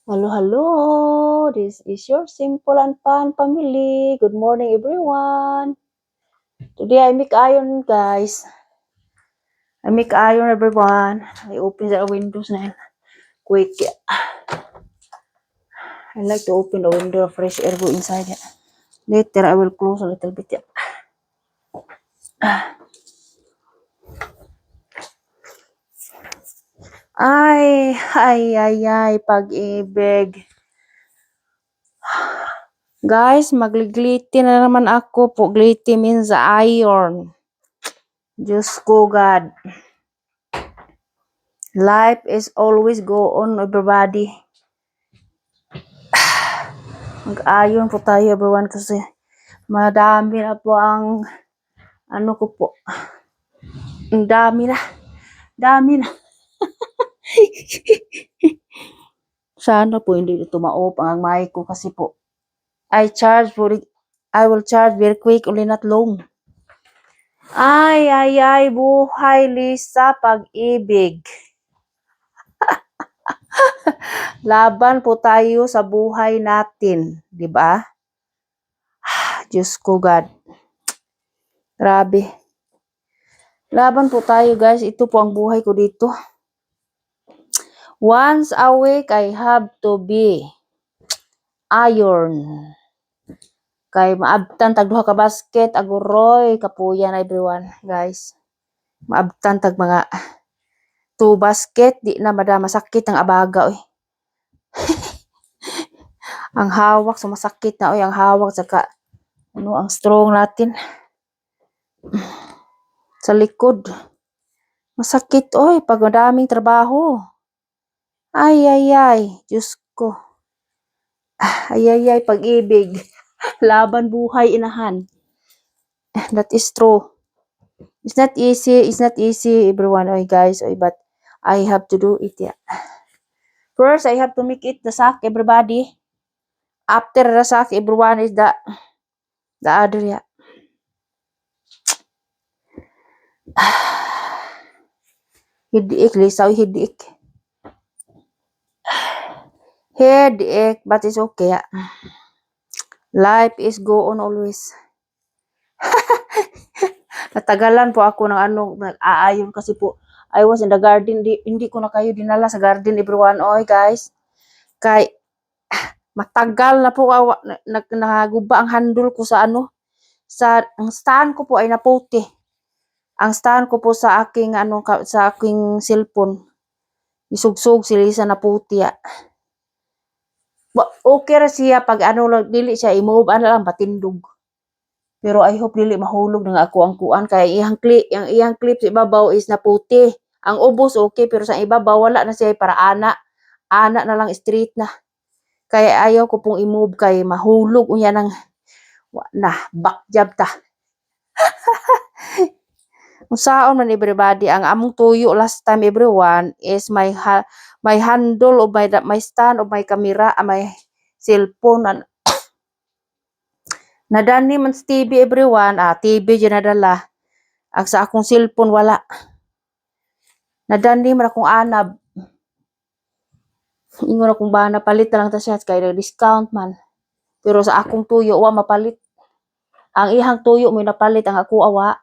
Hello, hello. This is your Simple and Fun family. Good morning, everyone. Today I make iron, guys. I make iron, everyone. I open the windows na quick. I like to open the window, fresh air go inside. Later, I will close a little bit. Ay, pag-ibig. Guys, magligliti na naman ako po. Gliti means iron. Diyos ko, God. Life is always go on, everybody. Mag-ayon po tayo, everyone, kasi madami na po ang ano ko po. Ang dami na. Dami na. Sana po hindi ito ma-off ang mic ko kasi po I will charge very quick, only not long. Ay, buhay Lisa, pag-ibig. Laban po tayo sa buhay natin, di ba? Diyos ko, God. Grabe. Laban po tayo, guys. Ito po ang buhay ko dito. Once a week, I have to be iron. Kay maabtan tag duha ka basket, aguroy, kapuyan everyone, guys. Maabtan tag mga 2 basket, di na madama sakit ang abaga, oy. Ang hawak, sumasakit na, oy, ang hawak, saka, ang strong natin. Sa likod. Masakit, oy, pag madaming trabaho. Ay, Diyos ko. Ay, pag-ibig. Laban buhay, inahan. That is true. It's not easy, everyone, oy, guys, oy, but I have to do it, yeah. First, I have to make it the sack, everybody. After the sack, everyone is the other, yeah. Headache, Lisa, headache. Headache, but it's okay, yeah. Life is go on always. Natagalan po ako ng nag-aayon kasi po I was in the garden, hindi ko na kayo dinala sa garden, everyone, oy, guys. Kay matagal na po naguba ang handle ko sa ang stand ko po ay naputi. Ang stand ko po sa aking sa aking cellphone. Isugsog sila sa naputi. Okay ra siya pag dili siya i-move lang patindog. Pero I hope dili mahulog nga ako ang kuan kay iyang clip sa ibabaw is naputi. Ang ubos okay pero sa ibabaw wala na siya para ana na lang straight na. Kaya ayaw ko pong i-move kay mahulog unya nang back jab ta. Unsaon man everybody ang among tuyo last time everyone is my handle of my stand of my camera, my cellphone nadani man sa TV everyone, TV dyan nadala. Ang sa akong cellphone wala. Nadani man akong anab. Ingon akong bana palit na lang ta siya kay discount man. Pero sa akong tuyo wa mapalit. Ang ihang tuyo mo napalit ang ako awa.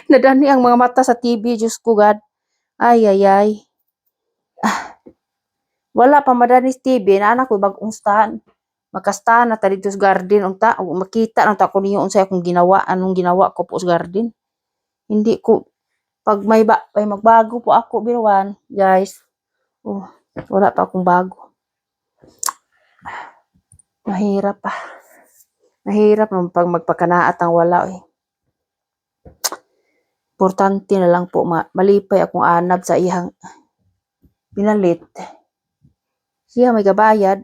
Nadani ang mga mata sa TV, Diyos ko God. Ay. Wala pa madani sa TV na anak ko bagong stand. Makastahan na ta dito sa garden unta makita nang ta ko niyo unsay akong ginawa, anong ginawa ko po sa garden. Hindi ko pag may magbago po ako biruan, guys. Wala pa akong bago. Mahirap pa. Mahirap naman pag magpakanaat ang wala eh. Importante na lang po malipay akong anab sa iyang pinalit. Siya may kabayad.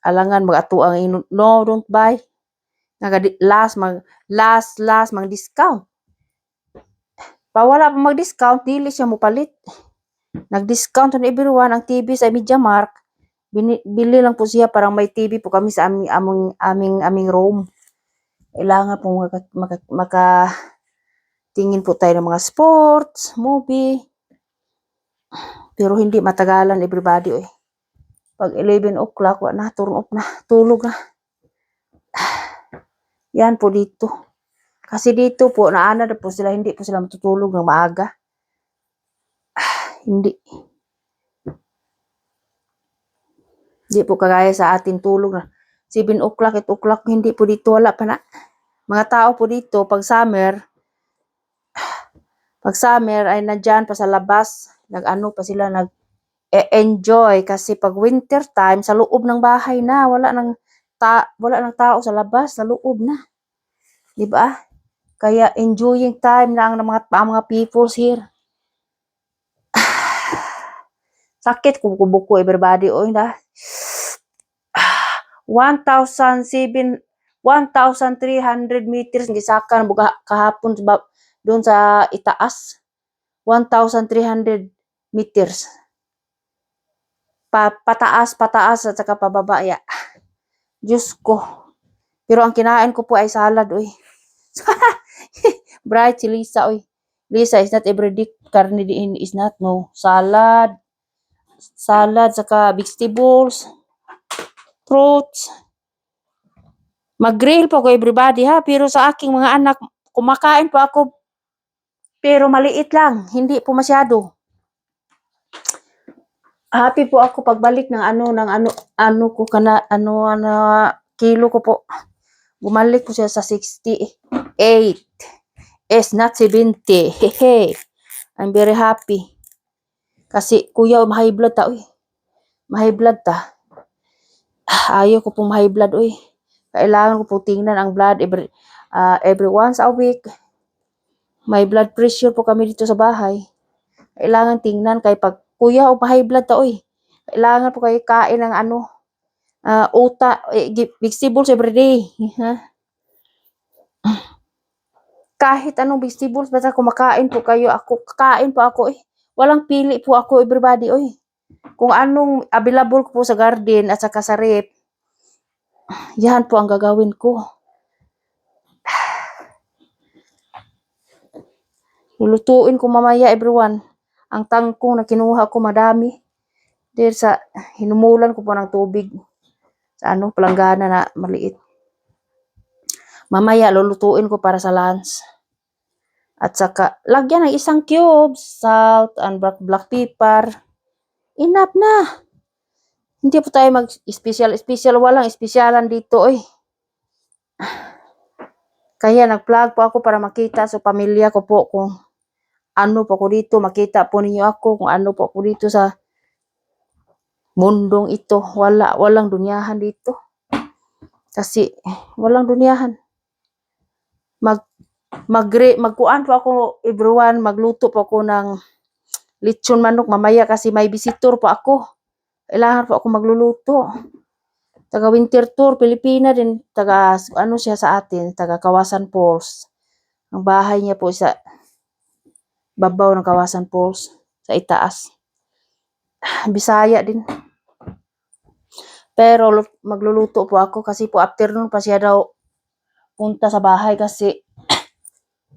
Alangan mag-ato ang no, don't buy. Last mang discount. Pa wala pa mag-discount, dili siya mo palit. Nag-discount on everyone ang TV sa MediaMarkt. Bili lang po siya parang may TV po kami sa aming room. Kailangan po tingin po tayo ng mga sports, movie. Pero hindi matagalan everybody oy. Pag 11 o'clock, wa na, turn off na, tulog na. Yan po dito. Kasi dito po, naana na po sila, hindi po sila matutulog ng maaga. Hindi. Hindi po kagaya sa atin tulog na 7 o'clock, 8 o'clock, hindi po dito, wala pa na. Mga tao po dito, pag summer ay nandyan pa sa labas, nag-ano pa sila, nag-enjoy. Kasi pag winter time, sa loob ng bahay na, wala nang tao sa labas, sa loob na. Diba? Kaya enjoying time na ang mga peoples here. Sakit kubo-kubo everybody oy na. 1,300 meters gisakan buga kahapon doon sa itaas. 1,300 meters. Pataas at saka pababa ya. Diyos ko. Pero ang kinain ko po ay salad oy. Bright si Lisa oy. Lisa is not everyday karne din is not no. Salad saka vegetables, fruits. Mag-grill po ko everybody ha, pero sa aking mga anak kumakain po ako pero maliit lang, hindi po masyado. Happy po ako pagbalik ng ano ko kana kilo ko po. Bumalik po siya sa 68. It's not 70. Hehe. I'm very happy. Kasi kuya, high blood ta, uy. High blood ta. Ayaw ko pong high blood, uy. Kailangan ko po tingnan ang blood every once a week. May blood pressure po kami dito sa bahay. Kailangan tingnan kay pag kuya, high blood ta, uy. Kailangan po kayo kain ng vegetables every day. Kahit anong vegetables, basta kumakain po kayo. Kakain po ako, eh. Walang pili po ako, everybody, oy. Kung anong available ko po sa garden at saka sa rep, yan po ang gagawin ko. Lulutuin ko mamaya, everyone. Ang tangkong na kinuha ko madami. Dahil sa hinumulan ko po ng tubig. Sa palanggana na maliit. Mamaya lulutuin ko para sa lunch. At saka, lagyan ng isang cube, salt, and black pepper. Enough na. Hindi po tayo mag-special. Walang specialan dito, eh. Kaya nag-vlog po ako para makita sa pamilya ko po kung ano po ako dito. Makita po ninyo ako kung ano po ako dito sa mundong ito. Walang dunyahan dito. Kasi, walang dunyahan. Magkuan po ako, everyone, magluto po ako ng lechon manok mamaya kasi may visitor po ako. Kailangan po ako magluluto. Taga Winter Tour, Pilipina din, siya sa atin, taga Kawasan Falls. Ang bahay niya po sa babaw ng Kawasan Falls, sa itaas. Bisaya din. Pero magluluto po ako kasi po afternoon pa siya daw punta sa bahay kasi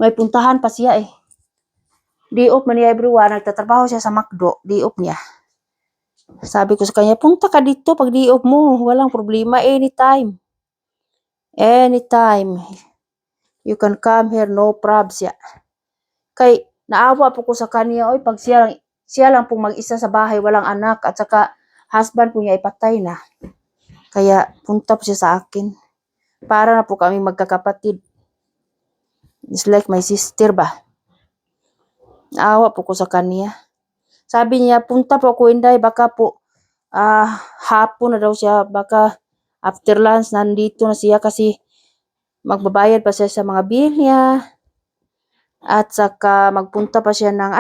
may puntahan pa siya eh. Di-off man niya everyone, nagtatrabaho siya sa McDo, di-off niya. Sabi ko sa kanya, punta ka dito pag di-off mo, walang problema, anytime. Anytime. You can come here, no probs ya. Kay naawa po ko sa kanya, oy, pag siya lang pong mag-isa sa bahay, walang anak, at saka husband po niya ipatay na. Kaya punta po siya sa akin. Para na po kami magkakapatid. It's like my sister ba. Naawa po ko sa kanya. Sabi niya, punta po ako, Inday, baka po hapon na daw siya, baka after lunch nandito na siya kasi magbabayad pa siya sa mga bill niya. At saka magpunta pa siya ng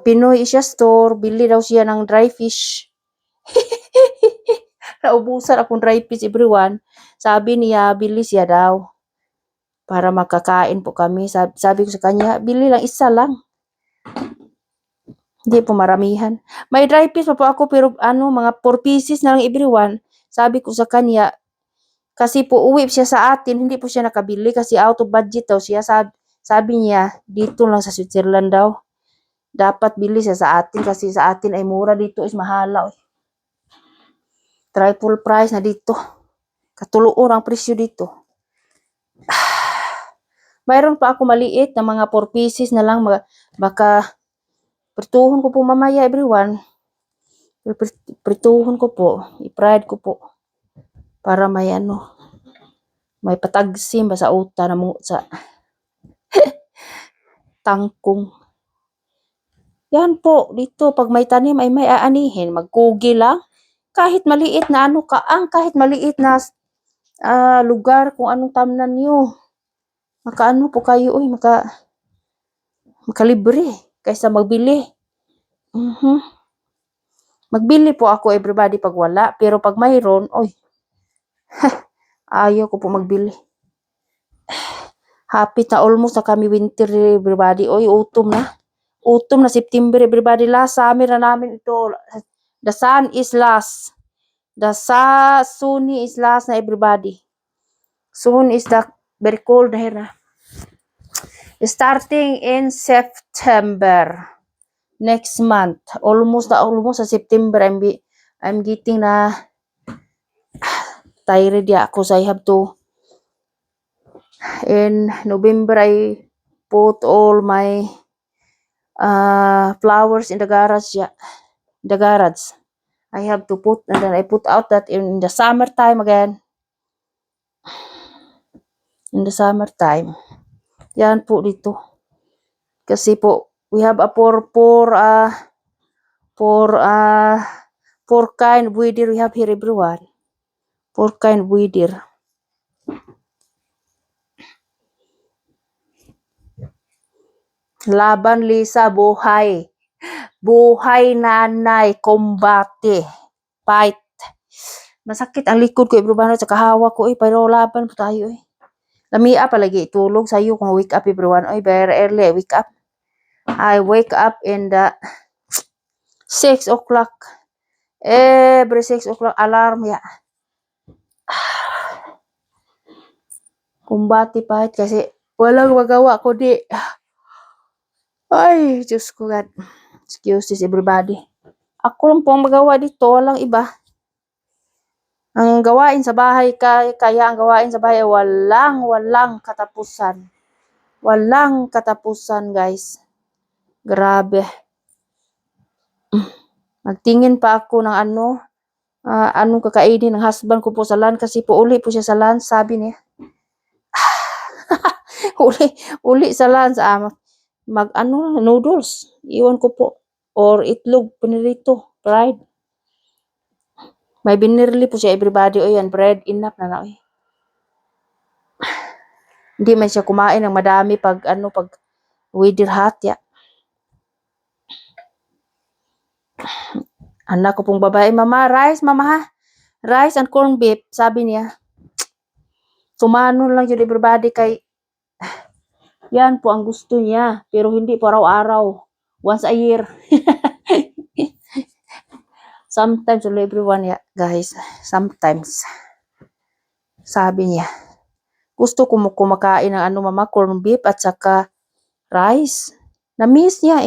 Pinoy Asia store, bili daw siya ng dry fish. Naubusan akong dry fish, everyone. Sabi niya, bili siya daw. Para makakain po kami. Sabi ko sa kanya, bili lang, isa lang. Hindi po maramihan. May dry fish pa po ako, pero mga 4 pieces na lang, everyone. Sabi ko sa kanya, kasi po uwi siya sa atin, hindi po siya nakabili kasi out of budget daw siya. Sabi niya, dito lang sa Switzerland daw. dapat bili siya sa atin kasi sa atin ay mura, dito is mahala. Triple price na dito. Katuluor ang presyo dito. Mayroon pa ako maliit na mga 4 pieces na lang. Baka prituhon ko po mamaya, everyone. Prituhon ko po. I-fried ko po. Para may may patagsim ba sa uta na mo sa tangkong. Yan po, dito pag may tanim ay may aanihin, magkugi lang. Kahit maliit na kahit maliit na lugar kung anong tamnan niyo. Makaano po kayo, makalibre kaysa magbili. Magbili po ako, everybody, pag wala. Pero pag mayroon, ayaw ko po magbili. Happy na almost na kami winter, everybody. Autumn na. Autumn na, September, everybody. Last summer na namin ito. The sun is last. Sunny is last na, everybody. Soon is the very cold na here. Starting in September. Next month. Almost sa September. I'm getting na tired ako. So I have to in November I put all my flowers in the garage. The garage. I have to put, and then I put out that in the summertime again. In the summertime. Yan po dito. Kasi po, we have a four kind of weeder we have here, everyone. 4 kind of weeder. Laban, Lisa, buhay. Buhay, nanay, kombate. Fight. Masakit ang likod ko, everyone, sa kahawa ko, pero laban po tayo, Lamia palagi tulog sa'yo kung wake up, everyone. Very early I wake up. I wake up in the 6 o'clock. Every 6 o'clock alarm, Kumbati pa kasi walang magawa ko di. Ay, Diyos ko, God. Excuses, everybody. Ako lang po ang magawa dito, walang iba. Ang gawain sa bahay, kaya ang gawain sa bahay, walang katapusan. Walang katapusan, guys. Grabe. Magtingin pa ako ng anong kakainin ng husband ko po sa lunch kasi po uli po siya sa lunch, sabi niya. uli sa lunch, noodles. Iwan ko po. Or itlog, pinirito, fried. May binirli po siya, everybody. Yan, bread, enough na. Hindi man siya kumain ng madami pag weather hot, Anak ko pong babae, mama, rice, mama ha? Rice and corned beef, sabi niya. Sumanon lang yun, everybody, kay yan po ang gusto niya. Pero hindi po araw-araw. Once a year. Sometimes, everyone, guys. Sometimes. Sabi niya. Gusto ko kumakain ng mama, corned beef at saka rice. Na-miss niya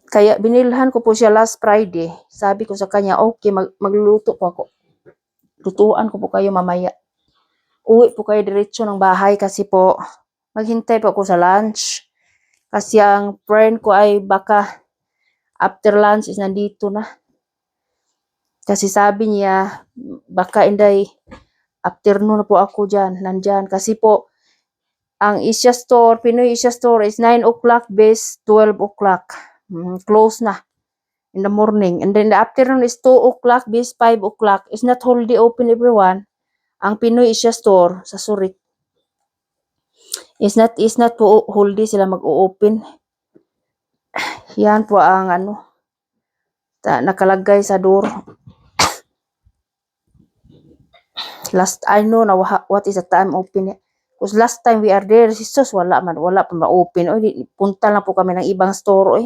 Kaya binilhan ko po siya last Friday. Sabi ko sa kanya, okay, magluluto po ako. Lutuan ko po kayo mamaya. Uwi po kayo diretso ng bahay kasi po maghintay po ako sa lunch. Kasi ang friend ko ay baka after lunch is nandito na. Kasi sabi niya, baka inday afternoon na po ako nandyan. Kasi po, ang Pinoy Asia Store is 9 o'clock base 12 o'clock. Close na in the morning. And then the afternoon is 2 o'clock base 5 o'clock. It's not wholly open, everyone. Ang Pinoy Asia Store sa Surik. It's not po wholly sila mag-o-open. Yan po ang nakalagay sa door. I know na what is the time open. Because last time we are there, sis, wala pa ma-open. Punta lang po kami ng ibang store,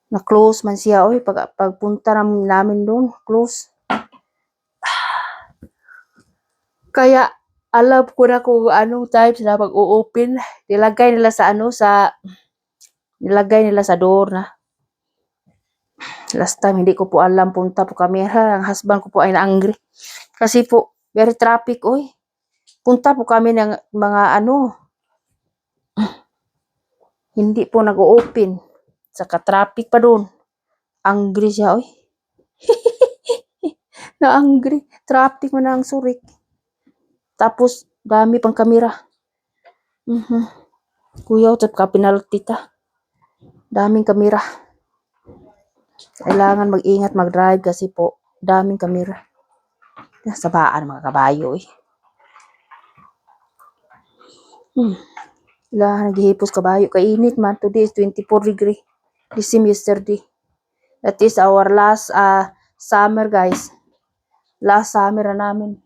Na-close man siya, pagpunta namin doon, close. Kaya, Alam ko na kung anong time sila mag-o-open. Nilagay nila sa door na. Last time, hindi ko po alam. Punta po kami. Ang husband ko po ay na-angry. Kasi po, very traffic, oy. Punta po kami ng mga hindi po nag-o-open. Saka traffic pa doon. Angry siya, oy. Na-angry. Traffic mo na ang surik. Tapos, dami pang kamera. Kuya, utap ka penalty ta. Daming kamera. Kailangan mag-ingat mag-drive kasi po, daming kamera. Sabaan mga kabayo, eh. Kailangan naghihipos kabayo. Kainit man. Today is 24 degree. The same yesterday. That is our last summer, guys. Last summer na namin.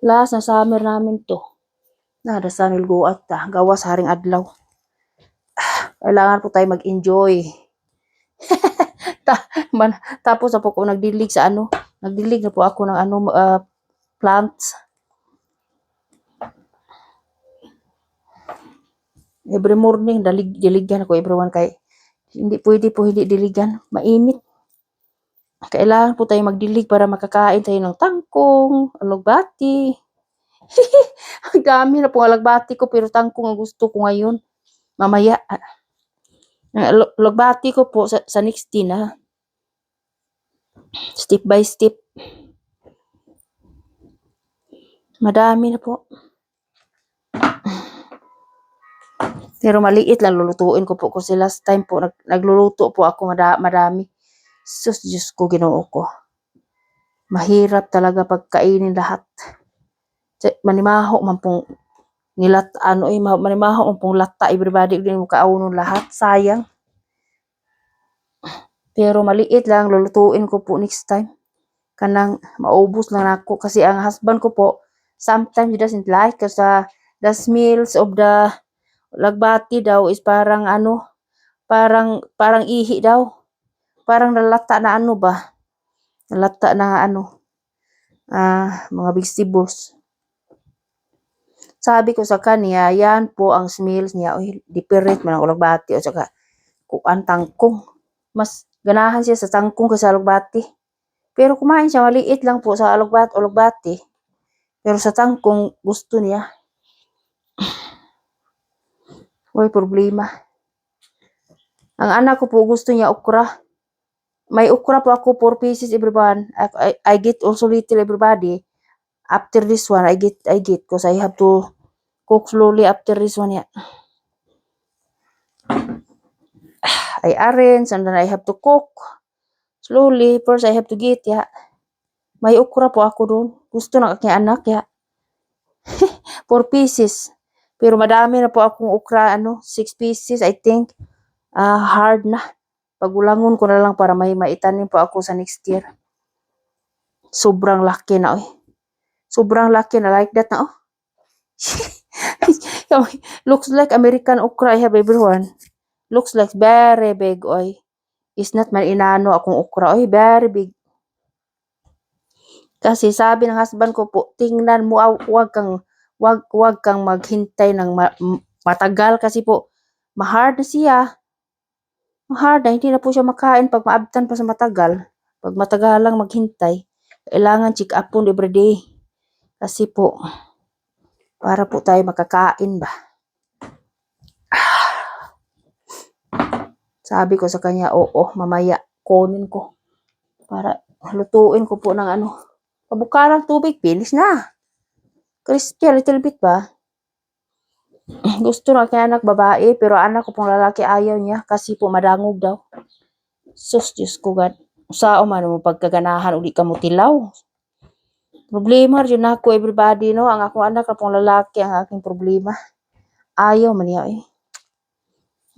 Last na summer namin to. Nada sa nilguat ta. Gawas haring adlaw. Kailangan po tayo mag-enjoy. Tapos na po ako nagdilig sa Nagdilig na po ako ng plants. Every morning, diligan ako everyone kay hindi pwede po hindi diligan. Mainit. Kailangan po tayo magdilig para makakain tayo ng tangkong, alugbati. Ang dami na po alugbati ko pero tangkong ang gusto ko ngayon. Mamaya. Alugbati ko po sa next din Step by step. Madami na po. Pero maliit lang lulutuin ko po kasi last time po nagluluto po ako madami. Sus, Diyos ko, Ginoo ko. Mahirap talaga pagkainin lahat. Manimaho man pong manimaho man pong lata everybody din mo kaunon lahat. Sayang. Pero maliit lang lulutuin ko po next time. Kanang maubos lang ako kasi ang husband ko po sometimes he doesn't like kasi the smells of the lagbati daw is parang parang ihi daw. Parang nalata na ba? Nalata na mga vegetables. Sabi ko sa kanya, yan po ang smells niya. Oy, different man ang lagbati o saka kuan tangkong. Mas ganahan siya sa tangkong kaysa lagbati. Pero kumain siya maliit lang po sa lagbati. Pero sa tangkong gusto niya. May problema. Ang anak ko po gusto niya okra. May okra po ako 4 pieces everyone. I get also little everybody. After this one, I get because I have to cook slowly after this one. Yeah. I arrange and then I have to cook slowly. First, I have to get, yeah. May okra po ako doon. Gusto ng aking anak, yeah. 4 pieces. Pero madami na po akong okra, 6 pieces, I think. Hard na. Pagulangon ko na lang para may maitanim po ako sa next year. Sobrang laki na, Sobrang laki na, like that na, Looks like American okra I have everyone. Looks like very big, It's not man inano akong okra, very big. Kasi sabi ng husband ko po, tingnan mo, wag kang maghintay ng matagal kasi po, mahard na siya. Mahard na, hindi na po siya makain pag maabtan pa sa matagal. Pag matagal lang maghintay, kailangan check up po everyday. Kasi po, para po tayo makakain ba. Sabi ko sa kanya, oo, mamaya kunin ko. Para lutuin ko po ng pabukarang tubig, finish na. Crispy a little bit ba? Gusto na kaya anak babae, pero anak ko pong lalaki ayaw niya kasi po madangog daw. Sus, Diyos ko God. Sao man mo pagkaganahan, uli ka mo tilaw. Problema rin ako, everybody, no? Ang akong anak na pong lalaki, ang aking problema. Ayaw man niya,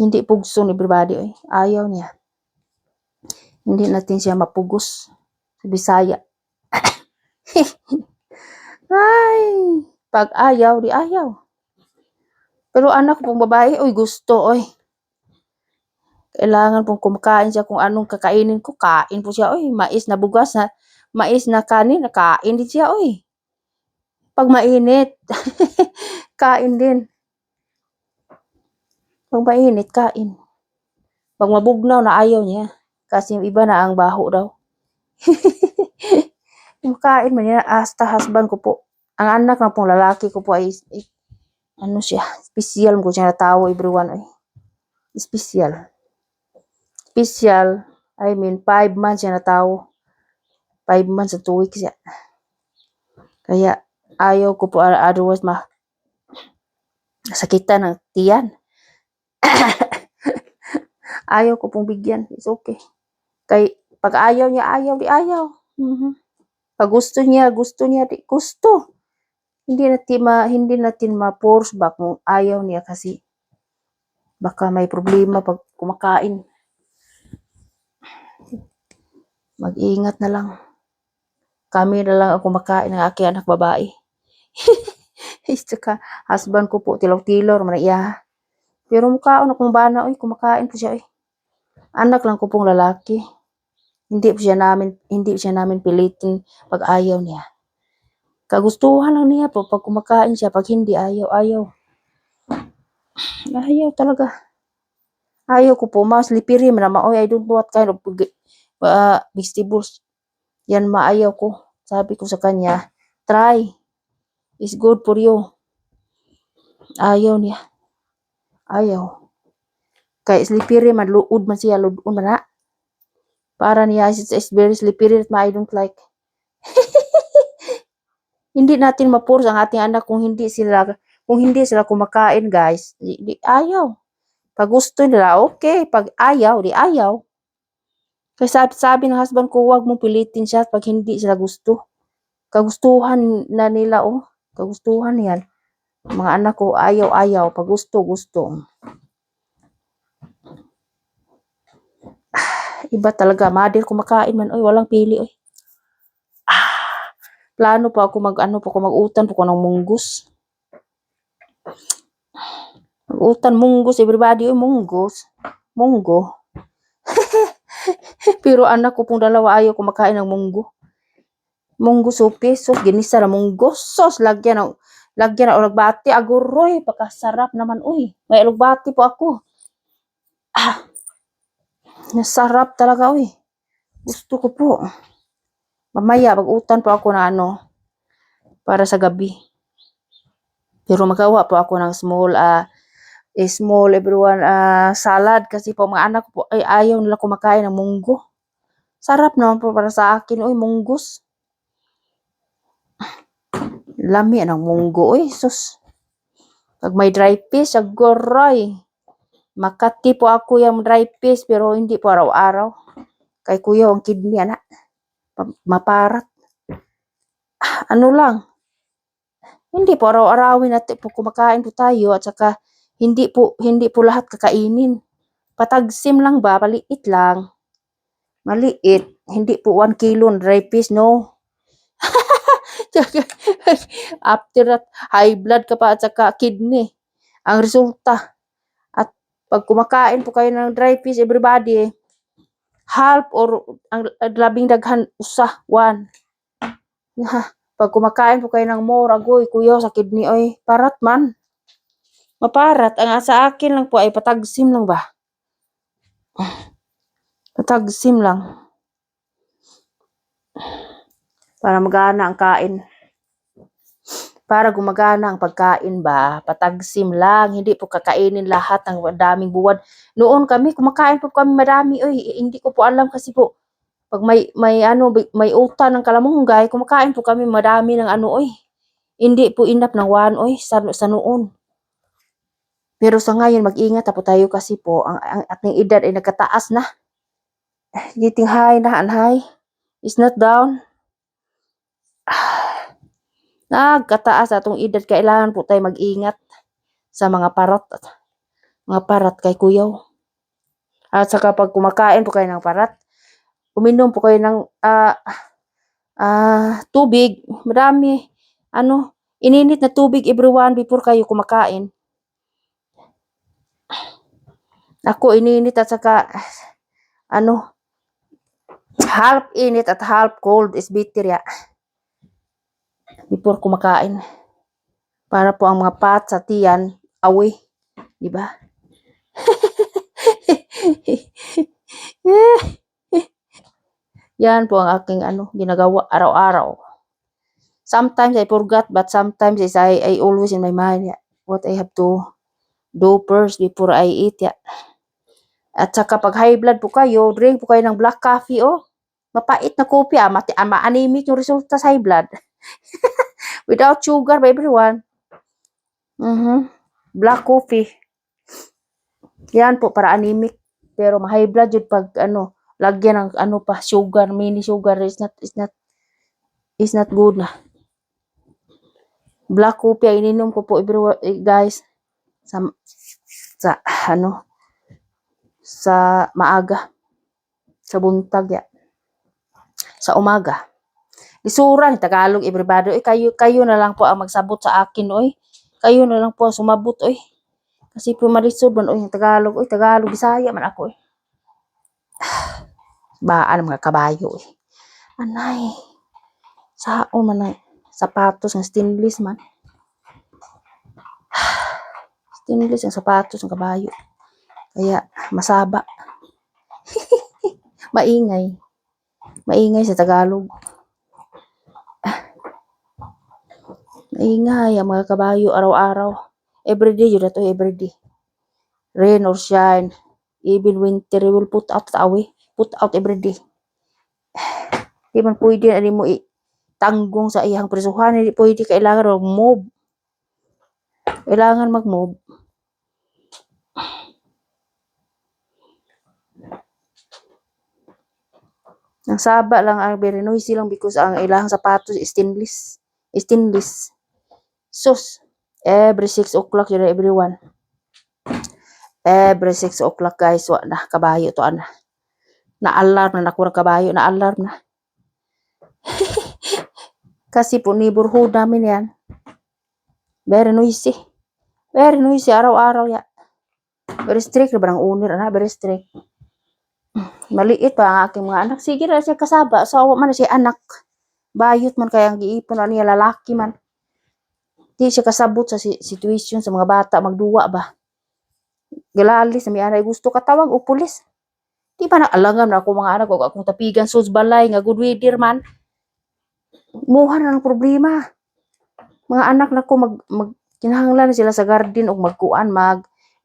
Hindi pugson, everybody, Ayaw niya. Hindi natin siya mapugos sa Bisaya. Ay, pag ayaw, di ayaw. Pero anak pong babae, gusto, Kailangan pong kumakain siya kung anong kakainin ko. Kain po siya, mais na bugas, mais na kanin, kain din siya, Pag mainit, kain din. Pag mainit, kain. Pag mabugnaw na ayaw niya. Kasi yung iba na ang baho daw. Yung kain man niya, hasta husband ko po. Ang anak na pong lalaki ko po ay ano siya, special ko siya natawo everyone ay. Special. Special, I mean 5 months siya natawo. 5 months at 2 weeks siya. Kaya ayaw ko po otherwise sakitan ng tiyan. Ayaw ko pong bigyan. It's okay. Kay pag ayaw niya, ayaw, di ayaw. Pag gusto niya, di gusto. Hindi natin ma-force ba kung ayaw niya kasi baka may problema pag kumakain. Mag-ingat na lang. Kami na lang ang kumakain ng aking anak babae. Tsaka husband ko po, tilaw-tilaw naman iya. Pero mukhaon akong bana, kumakain po siya. Anak lang ko pong lalaki. Hindi siya namin pilitin pag ayaw niya. Kagustuhan lang niya po pag kumakain siya, pag hindi ayaw. Ayaw talaga. Ayaw ko po, slippery man naman. I don't know what kind of vegetables. Yan maayaw ko. Sabi ko sa kanya, try. It's good for you. Ayaw niya. Ayaw. Kaya slippery man, luod man siya, luod man na. Para niya, it's very slippery that I don't like. Hindi natin ma-force ang ating anak kung hindi sila kumakain, guys. Di ayaw. Pag gusto nila, okay. Pag ayaw, di ayaw. Kaya sabi ng husband ko, huwag mong pilitin siya pag hindi sila gusto. Kagustuhan na nila, Kagustuhan yan. Mga anak ko, ayaw. Pag gusto. Iba talaga. Mother kumakain man. Walang pili, Plano pa ako mag-utan po ko ng munggos. Mag-utan munggos, everybody, munggos. Munggo. Pero anak ko pong dalawa ayaw kumakain ng munggo. Munggo supi, sos, ginisa na munggo. Sos, lagyan ng ulagbati. Aguroy, pagkasarap naman, May ulagbati po ako. Nasarap talaga, Gusto ko po. Mamaya, mag-utan po ako na para sa gabi. Pero magawa po ako ng small everyone salad kasi po mga anak ko po ay ayaw nila kumakain ng munggo. Sarap naman po para sa akin, munggos. Lami ng munggo, sus. Pag may dry fish, agoray. Makati po ako yung dry fish pero hindi po araw-araw. Kay kuya ang kidney, anak. Maparat. Ano lang. Hindi po araw-arawin natin po kumakain po tayo at saka hindi po lahat kakainin. Patagsim lang ba? Maliit lang. Maliit. Hindi po 1 kilo dry fish, no. After that, high blood ka pa at saka kidney. Ang resulta. At pag kumakain po kayo ng dry fish, everybody, half or ang labing daghan, 1. Pag kumakain po kayo ng more, agoy, kuya, sa kidney, parat man. Maparat. Ang sa akin lang po ay patagsim lang ba? Patagsim lang. Para magana ang kain. Para gumagana ang pagkain ba? Patagsim lang. Hindi po kakainin lahat ng daming buwan. Noon kami, kumakain po kami madami. Hindi ko po alam kasi po. Pag may uta ng kalamunggay, kumakain po kami madami ng Hindi po enough ng 1, sa noon. Pero sa ngayon, mag-ingat po tayo kasi po, ang ating edad ay nagkataas na. Getting high na, and high. It's not down. Nagkataas atong edad, kailangan po tayo mag-ingat sa mga parat kay kuyaw. At saka pag kumakain po kayo ng parat, uminom po kayo ng tubig, marami, ininit na tubig everyone before kayo kumakain. Ako ininit at saka half init at half cold is better ya. before kumakain. Para po ang mga pat sa tiyan away, di ba? Yan po ang aking ginagawa araw-araw. Sometimes I forgot, but sometimes I always in my mind what I have to do first before I eat. At saka pag high blood po kayo, drink po kayo ng black coffee. Mapait na kopi. Ma-anemic yung resulta sa high blood. Without sugar by everyone. Black coffee. Yan po para anemic. Pero ma-high blood yun pag lagyan ng sugar, mini sugar is not good na. Black coffee ay ininom ko po everyone, guys, sa maaga, sa buntag sa umaga. Lisura ni Tagalog everybody. Kayo na lang po ang magsabot sa akin, Kayo na lang po ang sumabot, Kasi po malisod man, yung Tagalog, Tagalog, Bisaya man ako, Baan mga kabayo, Anay. Sao man sapatos ng stainless man. Stainless ang sapatos ng kabayo. Kaya masaba. Maingay. Maingay sa Tagalog. Maingay ang mga kabayo araw-araw. Everyday yun na everyday. Rain or shine, even winter, we will put out everyday. Di man pwede mo tanggong sa iyang presuhan, hindi pwede kailangan mag-move. Kailangan mag-move. Ang saba lang ang very noisy lang because ang ilang sapatos stainless. Sus, every 6 o'clock yun everyone. Every 6 o'clock guys, na kabayo to na-alarm na nakurang kabayo, na-alarm na. Kasi po neighborhood namin yan. Very noisy. Very noisy araw-araw Very strict na ba ng owner, very strict. Maliit pa ang aking mga anak. Sige na siya kasaba. So, man na siya anak. Bayot man kaya ang giipon na niya lalaki man. Di siya kasabot sa situation sa mga bata. Magduwa ba? Galalis na may anay gusto katawag o pulis. Di ba naalangan na ako mga anak. Huwag akong tapigan sus balay nga good weather man. Muha na ng problema. Mga anak na ko kinahanglan sila sa garden o magkuan,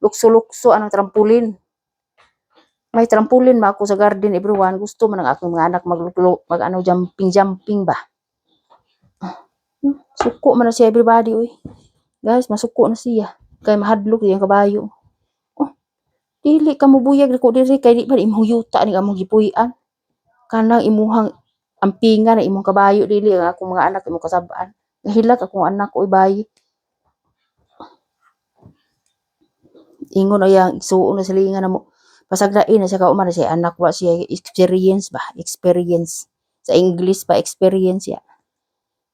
lukso-lukso anong trampolin. May trampolin ma ako sa garden everyone. Gusto man ang aking mga anak jumping ba. Suko man na siya everybody Guys, masuko na siya. Kay mahadlok yung kabayo. Dili ka mo buyag ko diri kay di ba imong yuta ni among gipuy-an. Kanang imuhang ampingan na imong kabayo dili ang akong mga anak imong kasabaan. Nahilag akong anak ko bayi. Ingon ayang isuon na silingan na mo. Pasagdain na siya kauman na siya anak wa siya experience. Sa English ba experience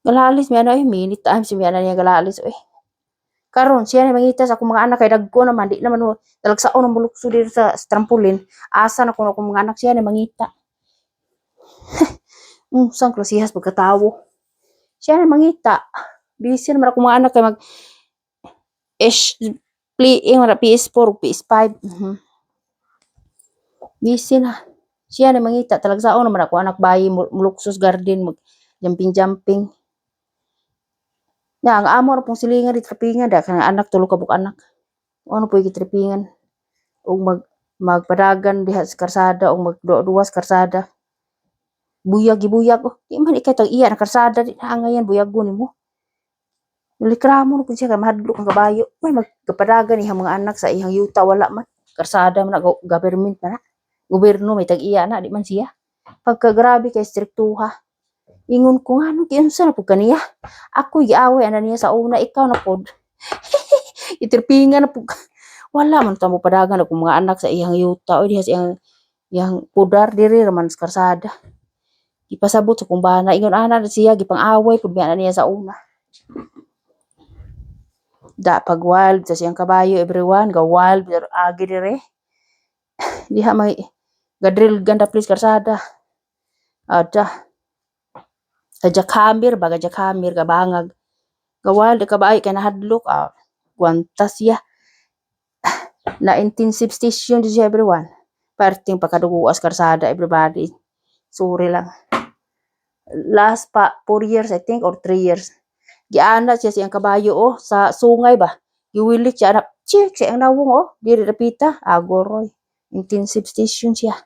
Galalis mi minute times mi niya galalis Karon siya ni mangita sa akong mga anak kay dagko naman di naman talagsaon ang bulukso dito sa trampolin. Asa na kuno akong mga anak siya ni mangita. Sang klasihas pagkatawo. Siya ni mangita. Busy naman akong mga anak kay playing PS4 PS5. Busy na. Siya na mangita talagsaon naman ako anak bayi muluksos garden jumping. Ang amo ra pong silingan di trapingan da kanang anak tulo ka buk anak. Ano po gitrapingan og magpadagan diha sa karsada og magduwas karsada. Buyag di man ikay tag iya na karsada di hangayan buyagon nimo. Likramo po siya kay mahadlok ang kabayo. May magpadagan ihang mga anak sa ihang yuta wala man. Karsada man government na. Gobyerno may tag-iya na di man siya. Pagka grabe kay striktuha. Ingon ko nga kiunsa na pud kaniya. Ako giaway ana niya sa una ikaw na pod. Itirpingan na pud. Wala man ta mo padagan akong mga anak sa iyang yuta o diha sa iyang pudar diri raman sa karsada. Ipasabot sa kumbana ingon ana na siya gipang-away pud ana niya sa una. Da pag wild sa siyang kabayo everyone ga wild agi dire. Diha may gadril ganda please karsada. Ada. Jackhammer ba, jackhammer ka bangag. Gawal ka ba ay kay nahadlok guantas siya. Na intensive station di siya everyone. Parting pagkaduguas karsada everybody. Sorry lang. Last pa 4 years I think or 3 years. Giana siya siyang kabayo sa sungay ba. Giwilik siya na check siya ang nawong diri rapita agoroy. Intensive station siya.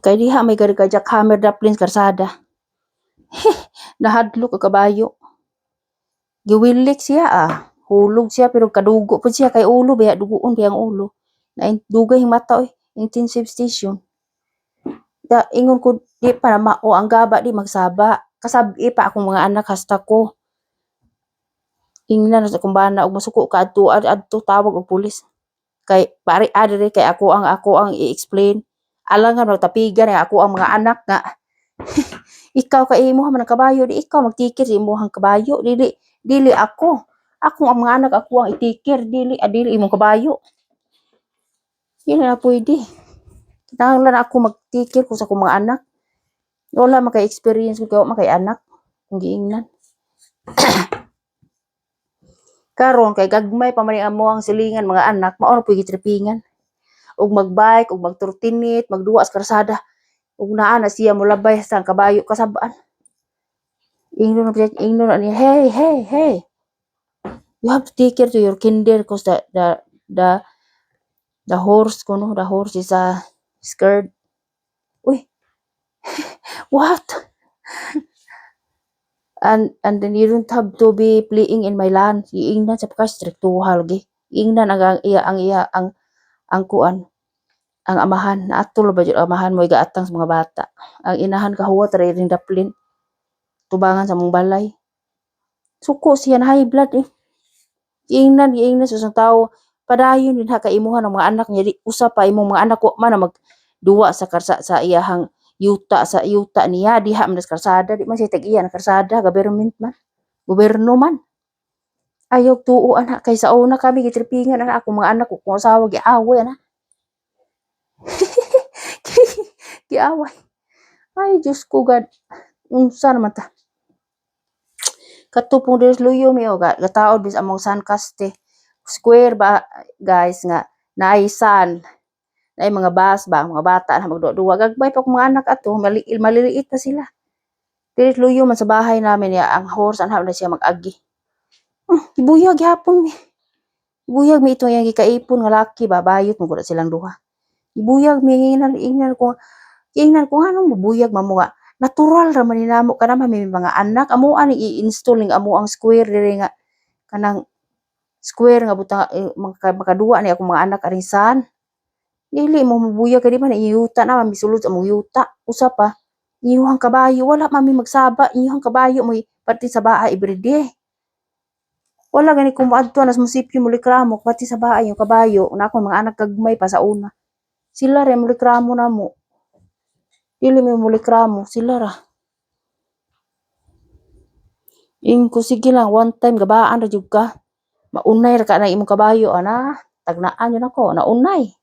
Kay diha may garigajak hammer daplins karsada. Nahadlok ka kabayo. Giwilik siya hulog siya pero kadugo po siya kay ulo baya duguon baya ang ulo. Na dugay ang mata intensive station. Da ingon ko di pa na mao ang gaba di magsaba. Kasabi pa akong mga anak hasta ko. Ingnan sa kumbana og masuko ka adto tawag og pulis. Kay pare adre kay ako ang i-explain. Alangan magtapigan ako ang mga anak nga ikaw kay imo man ang kabayo di ikaw magtikir sa imong kabayo dili ako ang mga anak ako ang itikir dili imong kabayo dili na pwede kinahanglan ako magtikir ko sa akong mga anak wala makay experience ko makay anak kung giingnan karon kay gagmay pa man amo ang silingan mga anak mao na pwede tripingan og magbike og magturtinit magduwa sa karsada ug naa na siya molabay sa kabayo kasabaan ingnon niya hey you have to take care to your kinder cause the horse the horse is scared uy what and then you don't have to be playing in my land iingnan sa pagka-strictuhal gi ingnan ang kuan ang amahan naatol ba jud amahan mo igaatang sa mga bata ang inahan kahuwat ra ring daplin tubangan sa mong balay suko siya na high blood giingnan sa isang tao padayon din ha kay imuhan ang mga anak niya di usa pa imong mga anak ko man na magduwa sa sa iyahang yuta niya diha man sa karsada di man siya tag-iya na karsada government man gobyerno man ayaw tuo anak kay sa una kami gitripingan anak akong mga anak ko kung asawa giaway anak giaway ay Diyos ko God unsa naman ta katupong Diyos luyo mi gataod bis among sankaste square ba guys nga naay sun naay mga bus ba mga bata na magduwa gagbay pa kong mga anak ato maliliit pa sila dili luyo man sa bahay namin ang horse anha na siya mag-agi ibuyag gyapon mi ibuyag mi ito yang gikaipon nga laki ba bayot mo gud silang duha ibuyag mi ingnan ko anong bubuyag mamo nga natural ra man ninamo kana may mga anak amo ani i-install ning amo ang square diri nga kanang square nga butang makaduwa ni akong mga anak arisan dili mo mabuyag kay di man iyuta na misulod sa mong yuta usa pa iyuhang kabayo wala mami magsaba iyuhang kabayo mo pati sa bahay everyday wala gani kung moadto na sa munisipyo mo likramo pati sa bahay yung kabayo na akong mga anak gagmay pa sa una sila ra mo likramo namo dili mo likramo sila ra ingko sige lang one time gabaan ra jud ka maunay ra ka na imong kabayo ana tagnaan yun ako naunay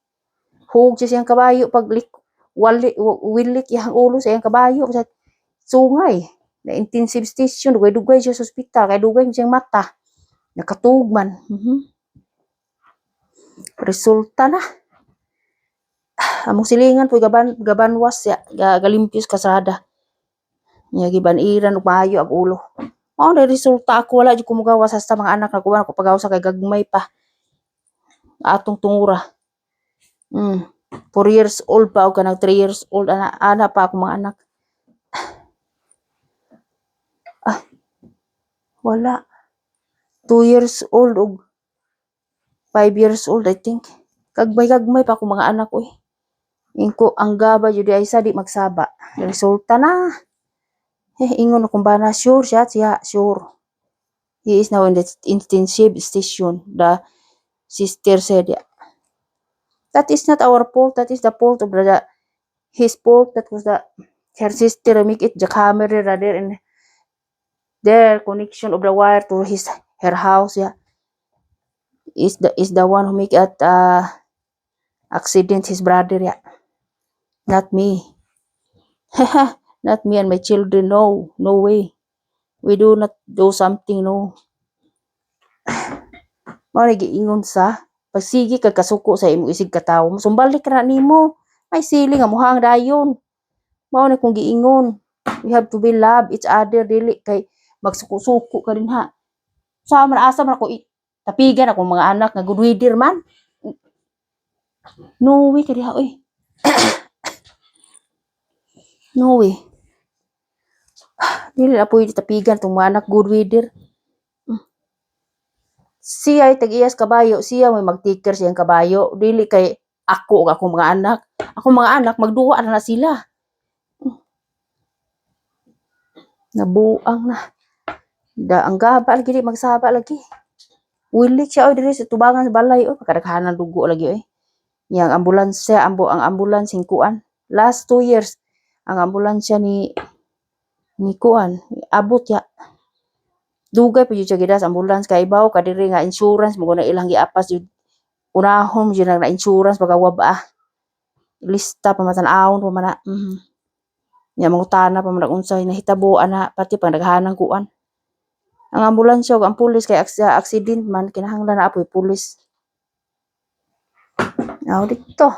hug siya siyang kabayo pag wilik yang ulo sa iyang kabayo sa sungay na intensive station dugay siya sa ospital kay dugay siyang mata nakatugman resulta na among silingan po gabanwas ya galimpios kasada nya gibaniran ug maayo ang ulo mao na resulta ako wala jud ko mogawas sa mga anak na kuwan ko pagawas kay gagmay pa atong tungura 4 years old pa o kanang 3 years old ana pa ako mga anak wala 2 years old ug 5 years old I think gagmay pa ako mga anak ingko ang gaba jud ay sa di magsaba resulta na ingon akong bana sure siya sure he is now in the intensive station the sister said that is not our fault that is the fault of his fault that was her sister make it the camera rather in their connection of the wire to her house is the one who make it accident his brother not me Not me and my children, no. No way. We do not do something, no. Mao na giingon sa pagsigi kag kasuko sa imong isig katawo, musumbalik ra nimo. May sili nga muhang dayon. Mao na kong giingon. We have to be love each other dili kay magsuko-suko ka din ha. Sa man asa man ako tapigan akong mga anak nga good wider man. No way ka diha oy. No way. Dili na pwede tapigan tong mga anak good wider. Siya ay tag-iyas kabayo, siya may mag-take siyang kabayo. Dili kay ako ug akong mga anak. Akong mga anak magduwa na sila. Nabuang na. Ang gaba lagi di magsaba lagi. Wilik siya oy diri sa tubangan sa balay oy pakadaghanan dugo lagi oy. Yang ambulansya ang ambulance kuan. Last 2 years ang ambulansya ni kuan abot ya. Dugay pa jud siya gidas ambulance kay ibaw kadiri nga insurance mo na ilang giapas jud. Unahon jud na insurance pagawab lista pa matan-awon pa man na. Nya mangutana pa man unsay nahitaboan na pati pangdaghanang kuan. Ang ambulansya ug ang pulis kay accident man kinahanglan na apoy pulis. Aw dito.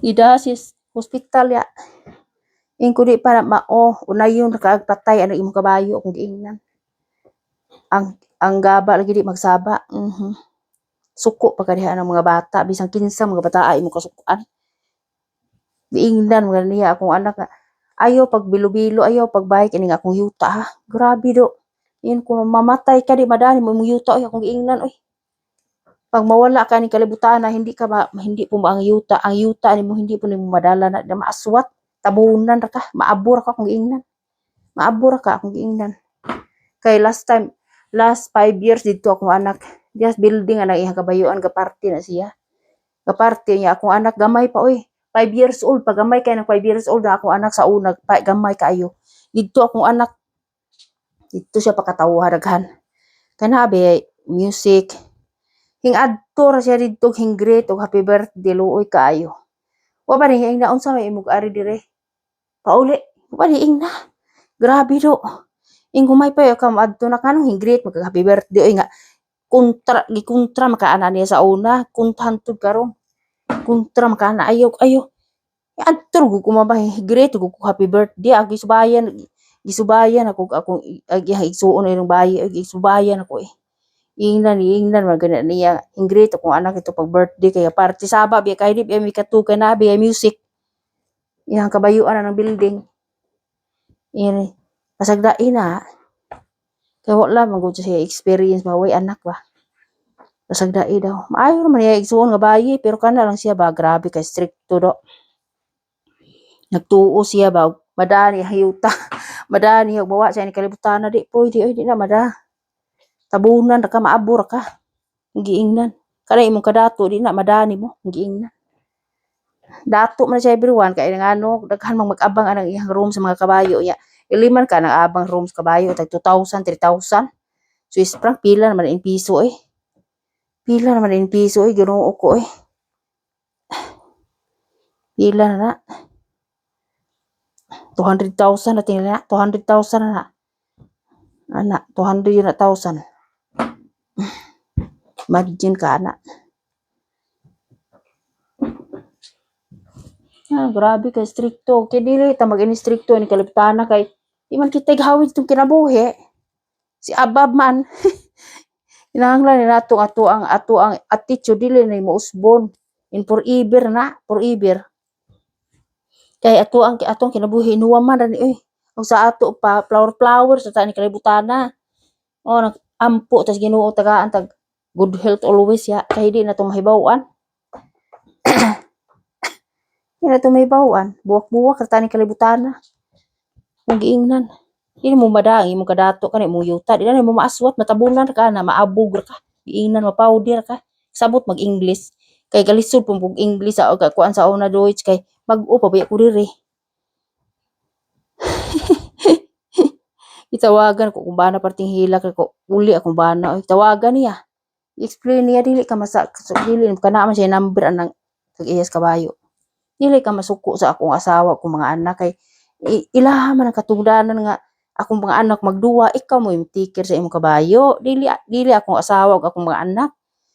Idasis hospital ya. Ingko di para mao unayon kaag patay ano imong kabayo kung giingnan. Ang gaba lagi di magsaba. Suko pa kadiha ng mga bata bisang kinsa mga bataa imong kasukuan. Giingnan mga niya akong anak nga ayaw pag bilo-bilo ayaw pag bike ini nga akong yuta ha. Grabe do. Yun kung mamatay ka di madani mo imong yuta oy akong giingnan oy. Pag mawala ka ni kalibutan na hindi po ang yuta nimo hindi po nimo madala na maaswat tabunan ra ka maabor ka kung giingnan. Maabor ka kung giingnan. Kay last 5 years dito akong anak just building ang iyang kabayuan gaparty na siya. Gaparty niya akong anak gamay pa oy. 5 years old pag gamay kay ng 5 years old na akong anak sa una gamay kaayo. Dito akong anak dito siya pakatawa daghan. Kanabe music hing adto ra siya didto hing great og happy birthday luoy kaayo. Wa ba ning naon sa may imong ari dire? Pauli, wa ba ning na. Grabe do. Ing humay pa ka adto na kanong hing great mag happy birthday oy nga kontra makaana niya sa una, kuntahan tud karon. Kontra makaana ayo. Adto ug kumabay great ug happy birthday ag gisubayan ako akong igsuon irong bayi ug gisubayan ako eh. Ingnan man gana niya ingrit akong anak ito pag birthday kaya party saba biya kay di mi katukan na biya music iyang kabayuan ng building ini pasagdai na kay wala man gud siya experience maway anak ba pasagdai daw maayo man niya igsuon nga bayi pero kana lang siya ba grabe kay stricto do nagtuo siya ba madani hayuta madani og bawa siya ni kalibutan na di pwede oy di na mada tabunan ra ka maabor ka giingnan kana imong kadato di na madani mo giingnan dato man siya everyone kay ngano daghan mag-abang anang iyang room sa mga kabayo ya iliman ka nang abang rooms kabayo tag 2,000 3,000 Swiss franc pila naman in piso Ginoo ko pila na 200,000 na tingala 200,000 na ana 200,000 Imagine ka na. Grabe kay stricto. Kay dili ta mag-ini-stricto ni kaliptana kay di man kita gawid itong kinabuhi. Si Abab man. Kinahanglan ni nato ato ang attitude dili na mo usbon. In forever na, forever. Kay atong kinabuhi nuwa man ni Ang sa ato pa flower sa ta ni kalibutana. Nag-ampo tas Ginoo tagaan tag good health always ya kay di na to mahibaw-an. Di na to mahibaw-an. Buwak-buwak ra ta ni kalibutana. Kung giingnan. Di mo madangi mo kadato ka ni mo yuta. Di na mo maaswat matabunan ka na maabog ra ka. Giingnan mapawder ka. Sabot mag-English. Kay galisod pong English sa kuan sa una Deutsch kay mag-o pa ba ko diri. Itawagan ko kung bana parting hila ko uli akong bana tawagan niya explain niya dili ka dili ka na man siya number anang iyas kabayo Dili ka masuko sa akong asawa kung mga anak kay ilaha man ang katungdanan nga akong mga anak magduwa, ikaw mo imtikir sa imong kabayo. Dili akong asawa ug akong mga anak.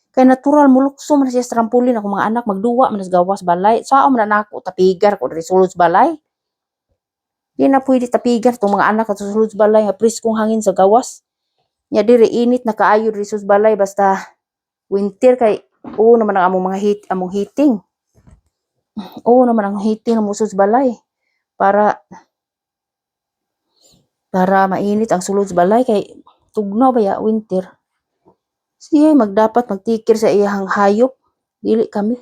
Kay natural mulukso man siya sa trampolin akong mga anak magduwa man sa gawas balay. Sao man na nako tapigar ko diri sulod sa balay. Di na pwede tapigar tong mga anak at sulod sa balay nga priskong hangin sa gawas. Nya diri init na kaayo diri sus balay basta winter kay oo naman ang among mga among heating. Oo naman ang heating ng sus balay para mainit ang sulod sa balay kay tugnaw ba ya winter. Siya magdapat magtikir sa iyang hayop. Dili kami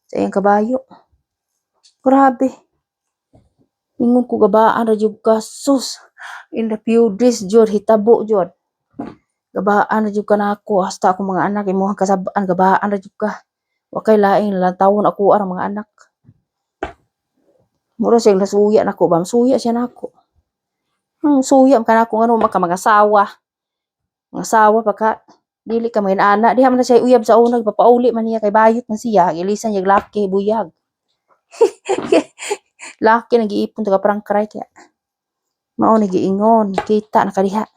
sa iyang kabayo. Grabe. Ingon ko gabaan ra jud ka sus. In the few days jud hitabo jud. Gabaan ra jud ka nako hasta ako mga anak imong kasab-an gabaan ra jud ka. Wa kay laing lantawon ako ang mga anak. Mura siya nasuya nako ba? Suya siya nako. Suya ka nako ngano maka mga sawa. Mga sawa pa ka dili ka may ana diha man siya uyab sa una papauli man niya kay bayot man siya ilisan niya laki buyag. Laki nagiipon taga prangkray kaya mao nagiingon kita na kadiha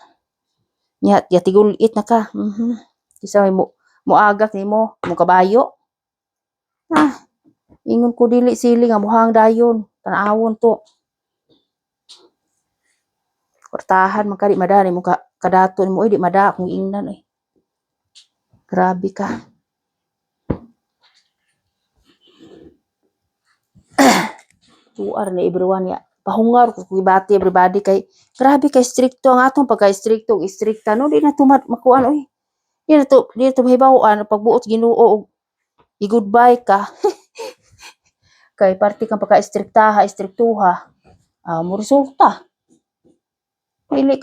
nya tigulit na ka kisa may moagak nimo mo kabayo ingon ko dili sili nga muhang dayon tan-awon to kwartahan man kadi madani mo kadaton mo di mada kung ingnan grabe ka. Tuar na everyone ya. Pahungar ko ibati everybody kay grabe kay stricto ang atong pagka-stricto istrikta no di na tumat makuan oy. Di na to mahibaw-an pagbuot Ginoo i-goodbye ka. Kay parte kang pagka-istriktaha istriktuha. Mo resulta. Dili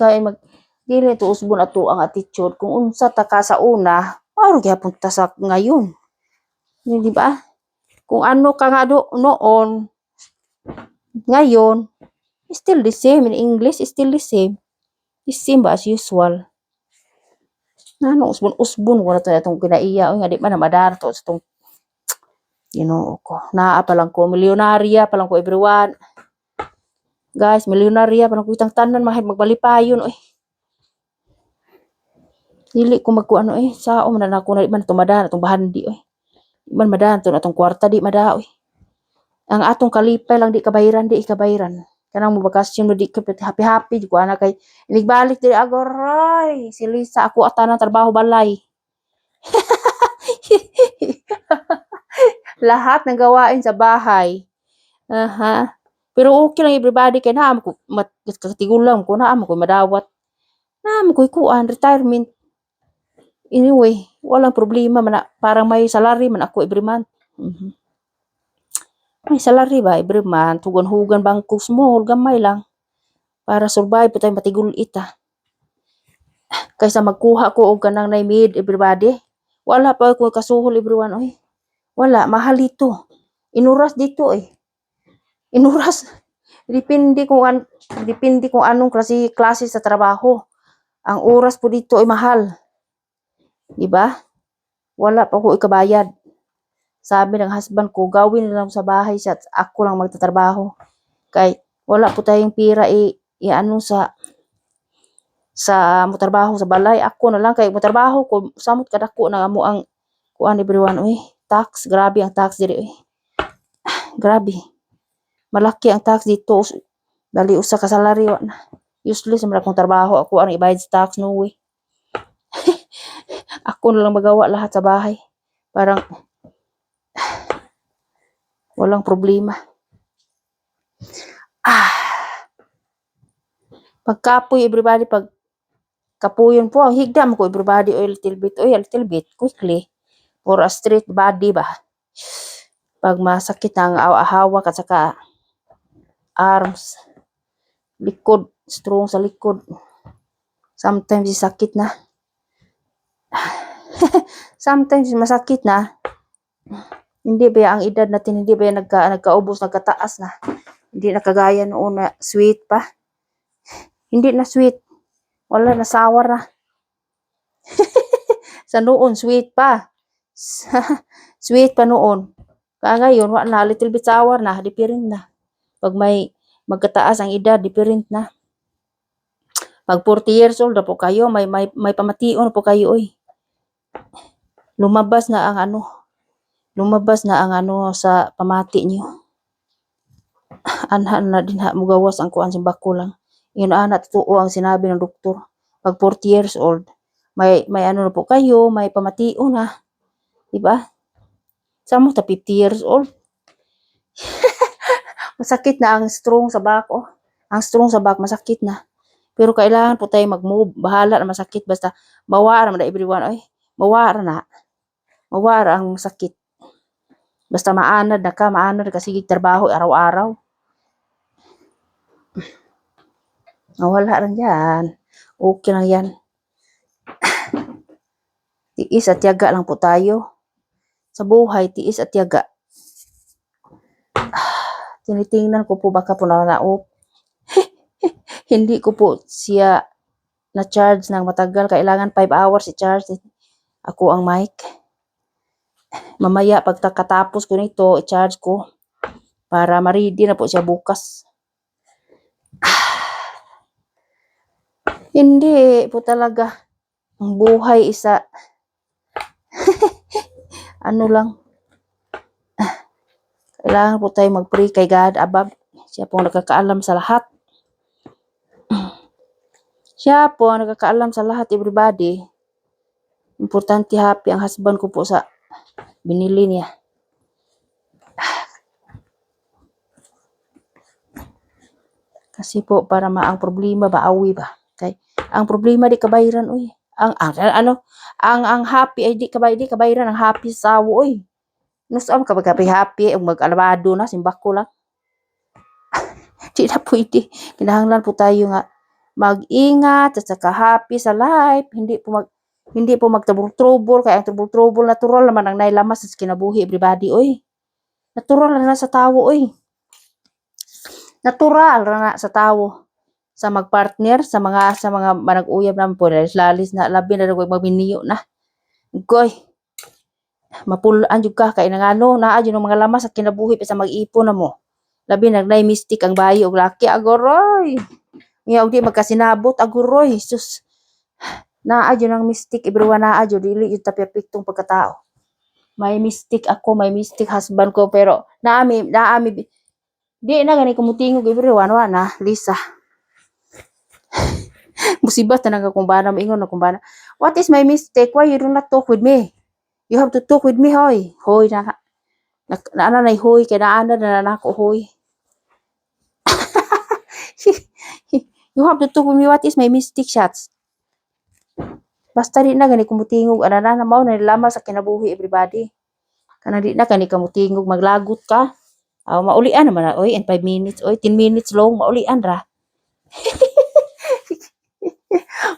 to usbon ato ang attitude kung unsa ta ka sa una, maro gyapon ta sa ngayon. Di ba? Kung ano ka nga noon, ngayon, still the same. In English, still the same. The same ba as usual. Nano, usbon ko na ito itong kinaiya. Nga di man na madara to sa itong Ginoo ko. Naa pa lang ko. Milyonarya pa lang ko everyone. Guys, milyonarya pa lang ko itang tanan. Magbalipayon. Dili ko magkuano sao man na ako na di man itong madara itong bahandi. Di man madara itong kwarta di madara. Ang atong kalipay lang di kabayaran. Kanang mo bakasyon mo di happy di ko anak kay inigbalik diri agoray si Lisa ako atanan trabaho balay. Lahat ng gawain sa bahay. Pero okay lang everybody kay naam ko katigulang ko naam ko madawat. Naam ko kuan retirement. Anyway, walang problema man parang may salary man ako every month. May salary ba every month, hugan-hugan bangko small, gamay lang. Para survive pa tayo matigulit Kaysa magkuha ko og kanang naimid everybody. Wala pa ko kasuhol everyone Wala, mahal dito. Inuras dito Inuras. Depende kung anong klase sa trabaho. Ang oras po dito ay mahal. Diba? Wala pa ko ikabayad. Sabi ng husband ko, gawin lang sa bahay siya at ako lang magtatrabaho. Kay wala po tayong pira ano sa motrabaho sa balay. Ako na lang kay motrabaho ko samot kadako na amo ang kuan everyone tax, grabe ang tax diri Grabe. Malaki ang tax dito. Dali usa ka salary useless man akong trabaho ako ang ibayad sa tax no way. Ako na lang magawa lahat sa bahay. Parang walang problema. Pagkapoy everybody pag kapuyon po ang higdam ko everybody a little bit quickly for a straight body ba. Pag masakit ang hawak at saka arms, likod, strong sa likod. Sometimes sakit na. Sometimes masakit na. Hindi ba ang edad natin, hindi ba nagkaubos, nagkataas na. Hindi na kagaya noon na sweet pa. Hindi na sweet. Wala na sour na. Sa noon, sweet pa. Sweet pa noon. Kaya ngayon, wa na, little bit sour na, different na. Pag may magkataas ang edad, different na. Pag 40 years old na po kayo, may pamation na po kayo, oy. Lumabas na ang ano sa pamati niyo. Anhan na din ha, mugawas ang kuan simbako lang. Yun ana, totoo ang sinabi ng doktor. Pag 40 years old, may ano na po kayo, may pamation na. Diba? Samo ta 50 years old. Masakit na ang strong sa back, oh. Ang strong sa back, masakit na. Pero kailangan po tayo mag-move. Bahala na masakit. Basta mawara na everyone. Ay, mawara na. Mawara ang masakit. Basta maanad ka sige trabaho araw-araw. Wala rin yan. Okay lang yan. Tiis at tiyaga lang po tayo. Sa buhay, tiis at tiyaga. Tinitingnan ko po baka po nanaop. Hindi ko po siya na-charge ng matagal. Kailangan 5 hours i-charge. Ako ang mic. Mamaya pagkatapos ko nito, i-charge ko. Para ma-ready na po siya bukas. Hindi po talaga. Ang buhay isa. Ano lang. Kailangan po tayo mag-pray kay God above. Siya po ang nakakaalam sa lahat. Siya po ang nakakaalam sa lahat, everybody. Importante happy ang husband ko po sa binili niya. Kasi po para ang problema baawi ba? Kay ang problema di kabayaran oy. Ang happy ay di kabayaran ang happy sa awo oy. Nusam ka happy ang mag-alabado na simbako lang. Di na pwede. Kinahanglan po tayo nga mag-ingat at saka happy sa life. Hindi po magtrouble kaya ang trouble natural naman ang nailamas sa kinabuhi everybody oy. Natural na sa tawo oy. Natural na sa tawo sa magpartner sa mga manag-uyab naman po lalis na labi na magminiyo na. Goy. Mapulaan jud ka kay nangano naa jud mga lamas sa kinabuhi sa mag-ipon na mo. Labi nagnay mystic ang bayi og laki agoroy. Nga og di magkasinabot agoroy. Sus. Naa jud ang mystic everyone naa jud dili jud ta perpektong pagkatao. May mystic ako, may mystic husband ko pero naami di na gani kumutingog everyone wa na Lisa. Musibat na nga kumbana maingon na kumbana. What is my mistake? Why you do not talk with me? You have to talk with me hoy. Hoy na na hoy kay naana na nako hoy. You have to talk with me. What is my mistake shots? Basta di na gani kumutingog ana na mao na lama sa kinabuhi everybody. Kana di na gani kumutingog maglagot ka. Maulian naman na, oy, in 5 minutes, oy, 10 minutes long, maulian ra.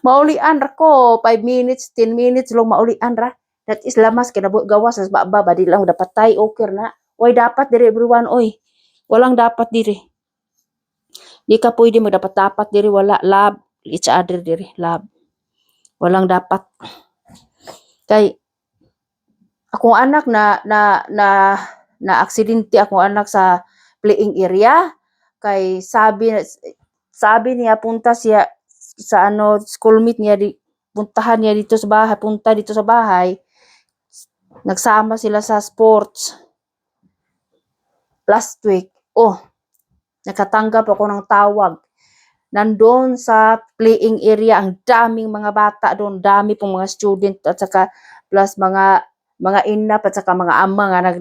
Maulian ra ko, 5 minutes, 10 minutes long, maulian ra. That is lamas, gawas, sa baba, di lang dapat tayo, okay na. Oy, dapat diri everyone, oy. Walang dapat diri. Di ka pwede dapat diri, wala, love, each other diri, love. Walang dapat. Kay, akong anak na aksidente akong anak sa playing area kay sabi niya punta siya sa schoolmate niya puntahan niya dito sa bahay, punta dito sa bahay. Nagsama sila sa sports last week. Nakatanggap ako ng tawag. Nandoon sa playing area ang daming mga bata doon, dami pong mga student at saka plus mga ina at saka mga ama nga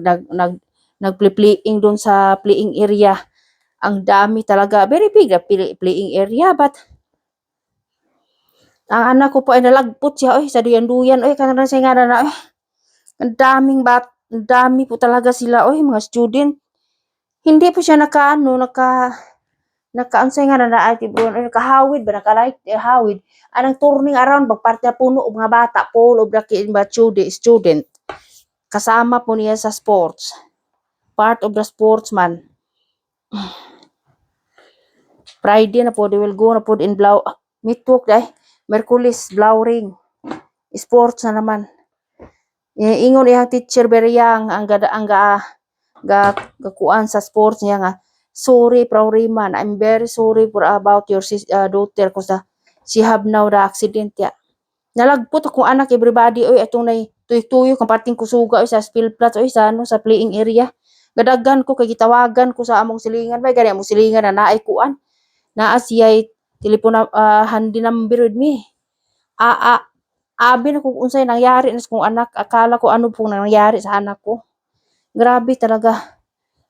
nagplaying doon sa playing area. Ang dami talaga. Very big playing area. But, ang anak ko po ay nalagpot siya. Sa duyan-duyan. Kanang siya nga na. Ang dami po talaga sila. Mga student. Hindi po siya nakaansay nga na nakahawid ba? Nakahawid. Anang turning around. Pagparte na puno o mga bata. Polo, student. Kasama po niya sa sports. Part of the sportsman. Friday na po, they will go na po in midweek Merkulis, Blauring. Sports na naman. Ingon iyang teacher very young, ang gakuan sa sports niya nga, sorry Frau Riman, I'm very sorry for about your daughter ko sa she have now the accident ya. Nalagpot akong anak everybody oy atong nay tuyo-tuyo kang parting kusuga oy sa spill flats oy sa ano sa playing area. Gadagan ko kay gitawagan ko sa among silingan bay gani among silingan na naay kuan. Naa siya'y telephone handy number with me. Abi na kung unsay nangyari na sa kong anak. Akala ko ano pong nangyari sa anak ko. Grabe talaga.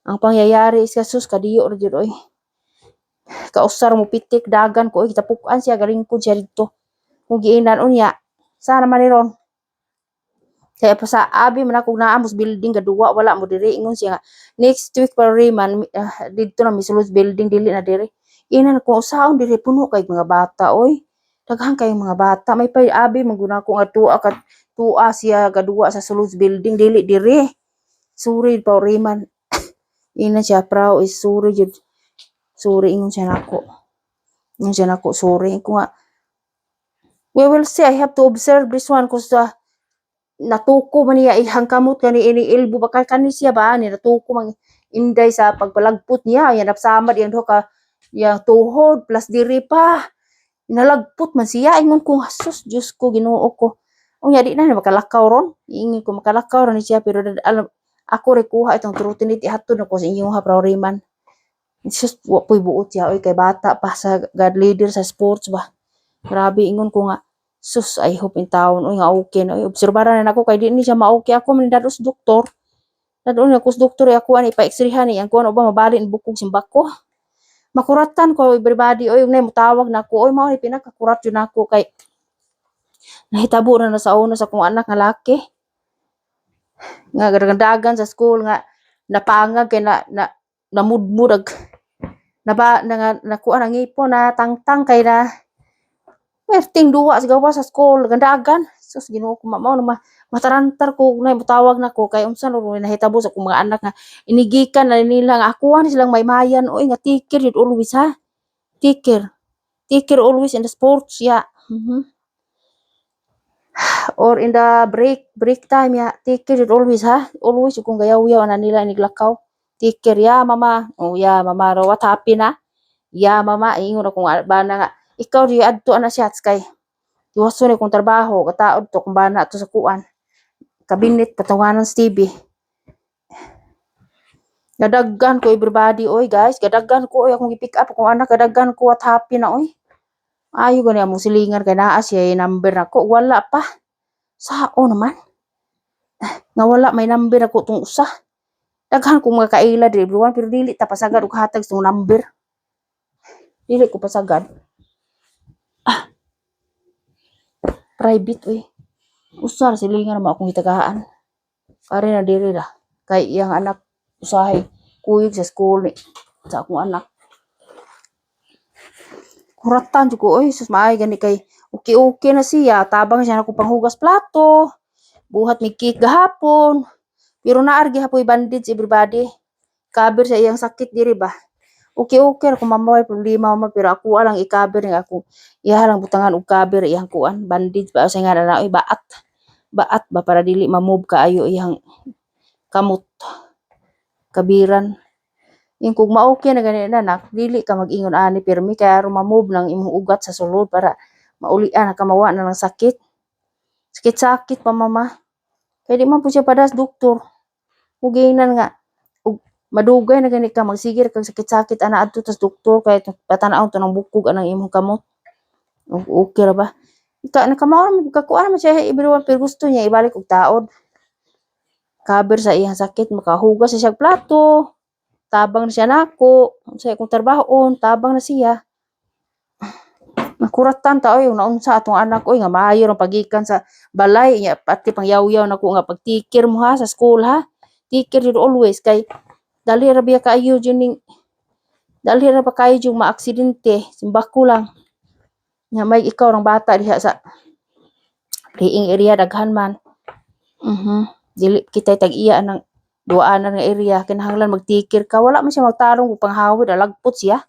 Ang pangyayari is kasus kadiyo ra jud oy. Kausar mo pitik dagan ko oy gitapukan siya galing ko siya dito. Kung giinan unya sana man ni ron. Kaya pa sa abi man ako naamos building gaduwa wala mo diri ingon siya nga next week pa man didto na misulod building dili na diri. Inan ko usaon diri puno kay mga bata oy. Daghan kay mga bata may pay abi maguna ko nga tuwa siya gaduwa sa sulod building dili diri. Suri pa Riman. Ina siya proud is suri jud. Suri ingon siya nako. Ingon siya nako suri ko nga. We will see. I have to observe this one cause natuko man niya ihang kamot kani ini ilbo baka kani siya ba ni natuko man inday sa pagpalagpot niya yan napsamad yan do ka yang tuhod plus diri pa nalagpot man siya ingon ko sus Diyos ko Ginoo ko unya di na makalakaw ron ingin ko makalakaw ron ni siya pero alam ako re kuha itong trutinity hatod na ko sa inyo ha Frau Riman sus wa poy buot siya oy kay bata pa sa God leader sa sports ba grabe ingon ko nga sus I hope in town oy nga okay na oy obserbaran na nako kay di ni siya ma-okay ako man dados doktor dadon ako sa doktor ako ani pa x-rayhan ni ang kuan ba mabalin bukog simbako makuratan ko everybody oy nay mutawag nako oy mao ni pinakakurat jud nako kay nahitabo na sa una sa kong anak nga laki nga dagan sa school nga napangag kay namudmud na kuan ang ipon na tangtang kay na perting duwa sa gawa sa school gandagan sus Ginoo ko mao na matarantar ko nay mutawag nako kay unsa ro nahitabo sa kong mga anak nga inigikan na nila nga ako ni silang maymayan oy nga tikir yun always ha tikir always in the sports ya or in the break time ya tikir yun always ha always kung gayaw-yaw na nila iniglakaw tikir ya mama oh ya mama ro what happened na ya mama ingon ako nga bana nga ikaw di adto ana siya kay iwaso ni kong trabaho kataod to kung bana to sa kuan kabinet patawanan sa TV gadaggan ko everybody oy guys gadaggan ko oy akong i-pick up akong anak gadaggan ko what happy na oy ayo gani among silingan kay naa siya number nako wala pa sao naman nga wala may number ako tong usa daghan ko mga kaila diri everyone pero dili ta pasagad og hatag sa number dili ko pasagad private oy usar silingan mo akong gitagaan kare na diri ra kay iyang anak usahay kuyog sa school ni sa akong anak kuratan jud ko oy sus maay gani kay okay na siya tabang siya nako panghugas plato buhat mi cake gahapon pero naar gihapoy bandage everybody cover sa iyang sakit diri ba okay ra kung mamaway problema mo pero ako alang i-cover nga ako iya lang butangan og cover iyang kuan bandage ba sa nga na oy baat ba para dili ma-move kaayo iyang kamot kabiran yung kung ma-okay na gani anak dili ka mag-ingon ani pirmi kaya aron ma-move nang imong ugat sa sulod para maulian ka mawa na ng sakit pa mama kay di man po siya padas doktor muginan nga madugay na gani ka magsigir kag sakit-sakit ana adto tas doktor kay patanaw to ng bukog anang imong kamot okay ra ba nakamao kakuan man siya everyone pero gusto niya ibalik og taod cover sa iyang sakit makahugas siya plato tabang na siya nako sa akong trabahon tabang na siya nakuratan ta oy naunsa atong anak oy nga maayo ang pagikan sa balay nya pati pang yaw-yaw nako nga pagtikir mo ha sa school ha tikir jud always kay dali ra biya kaayo jud dali ra pa kayo jud maaksidente simbako lang nga may ikaw rang bata diha sa playing area daghan man dili kita tag-iya ng duaanan nga area kinahanglan magtikir ka wala man siya magtarong og panghawid alagpot siya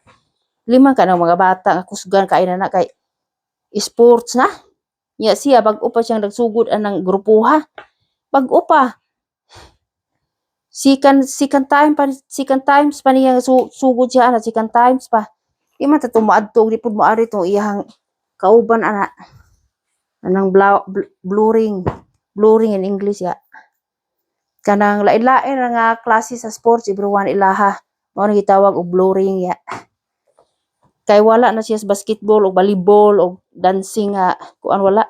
lima ka ng mga bata nga kusgan kay na kay sports na nya siya bag-o pa siyang nagsugod anang grupuha bag-o pa second times pa niya sugod siya ana second times pa. Di man ta tumaadto di pud maari tong iyang kauban ana. Anang bluring in English ya. Kanang lain-lain ra nga klase sa sports everyone ilaha. Mao na gitawag og bluring ya. Kay wala na siya sa basketball o volleyball o dancing nga kuan wala.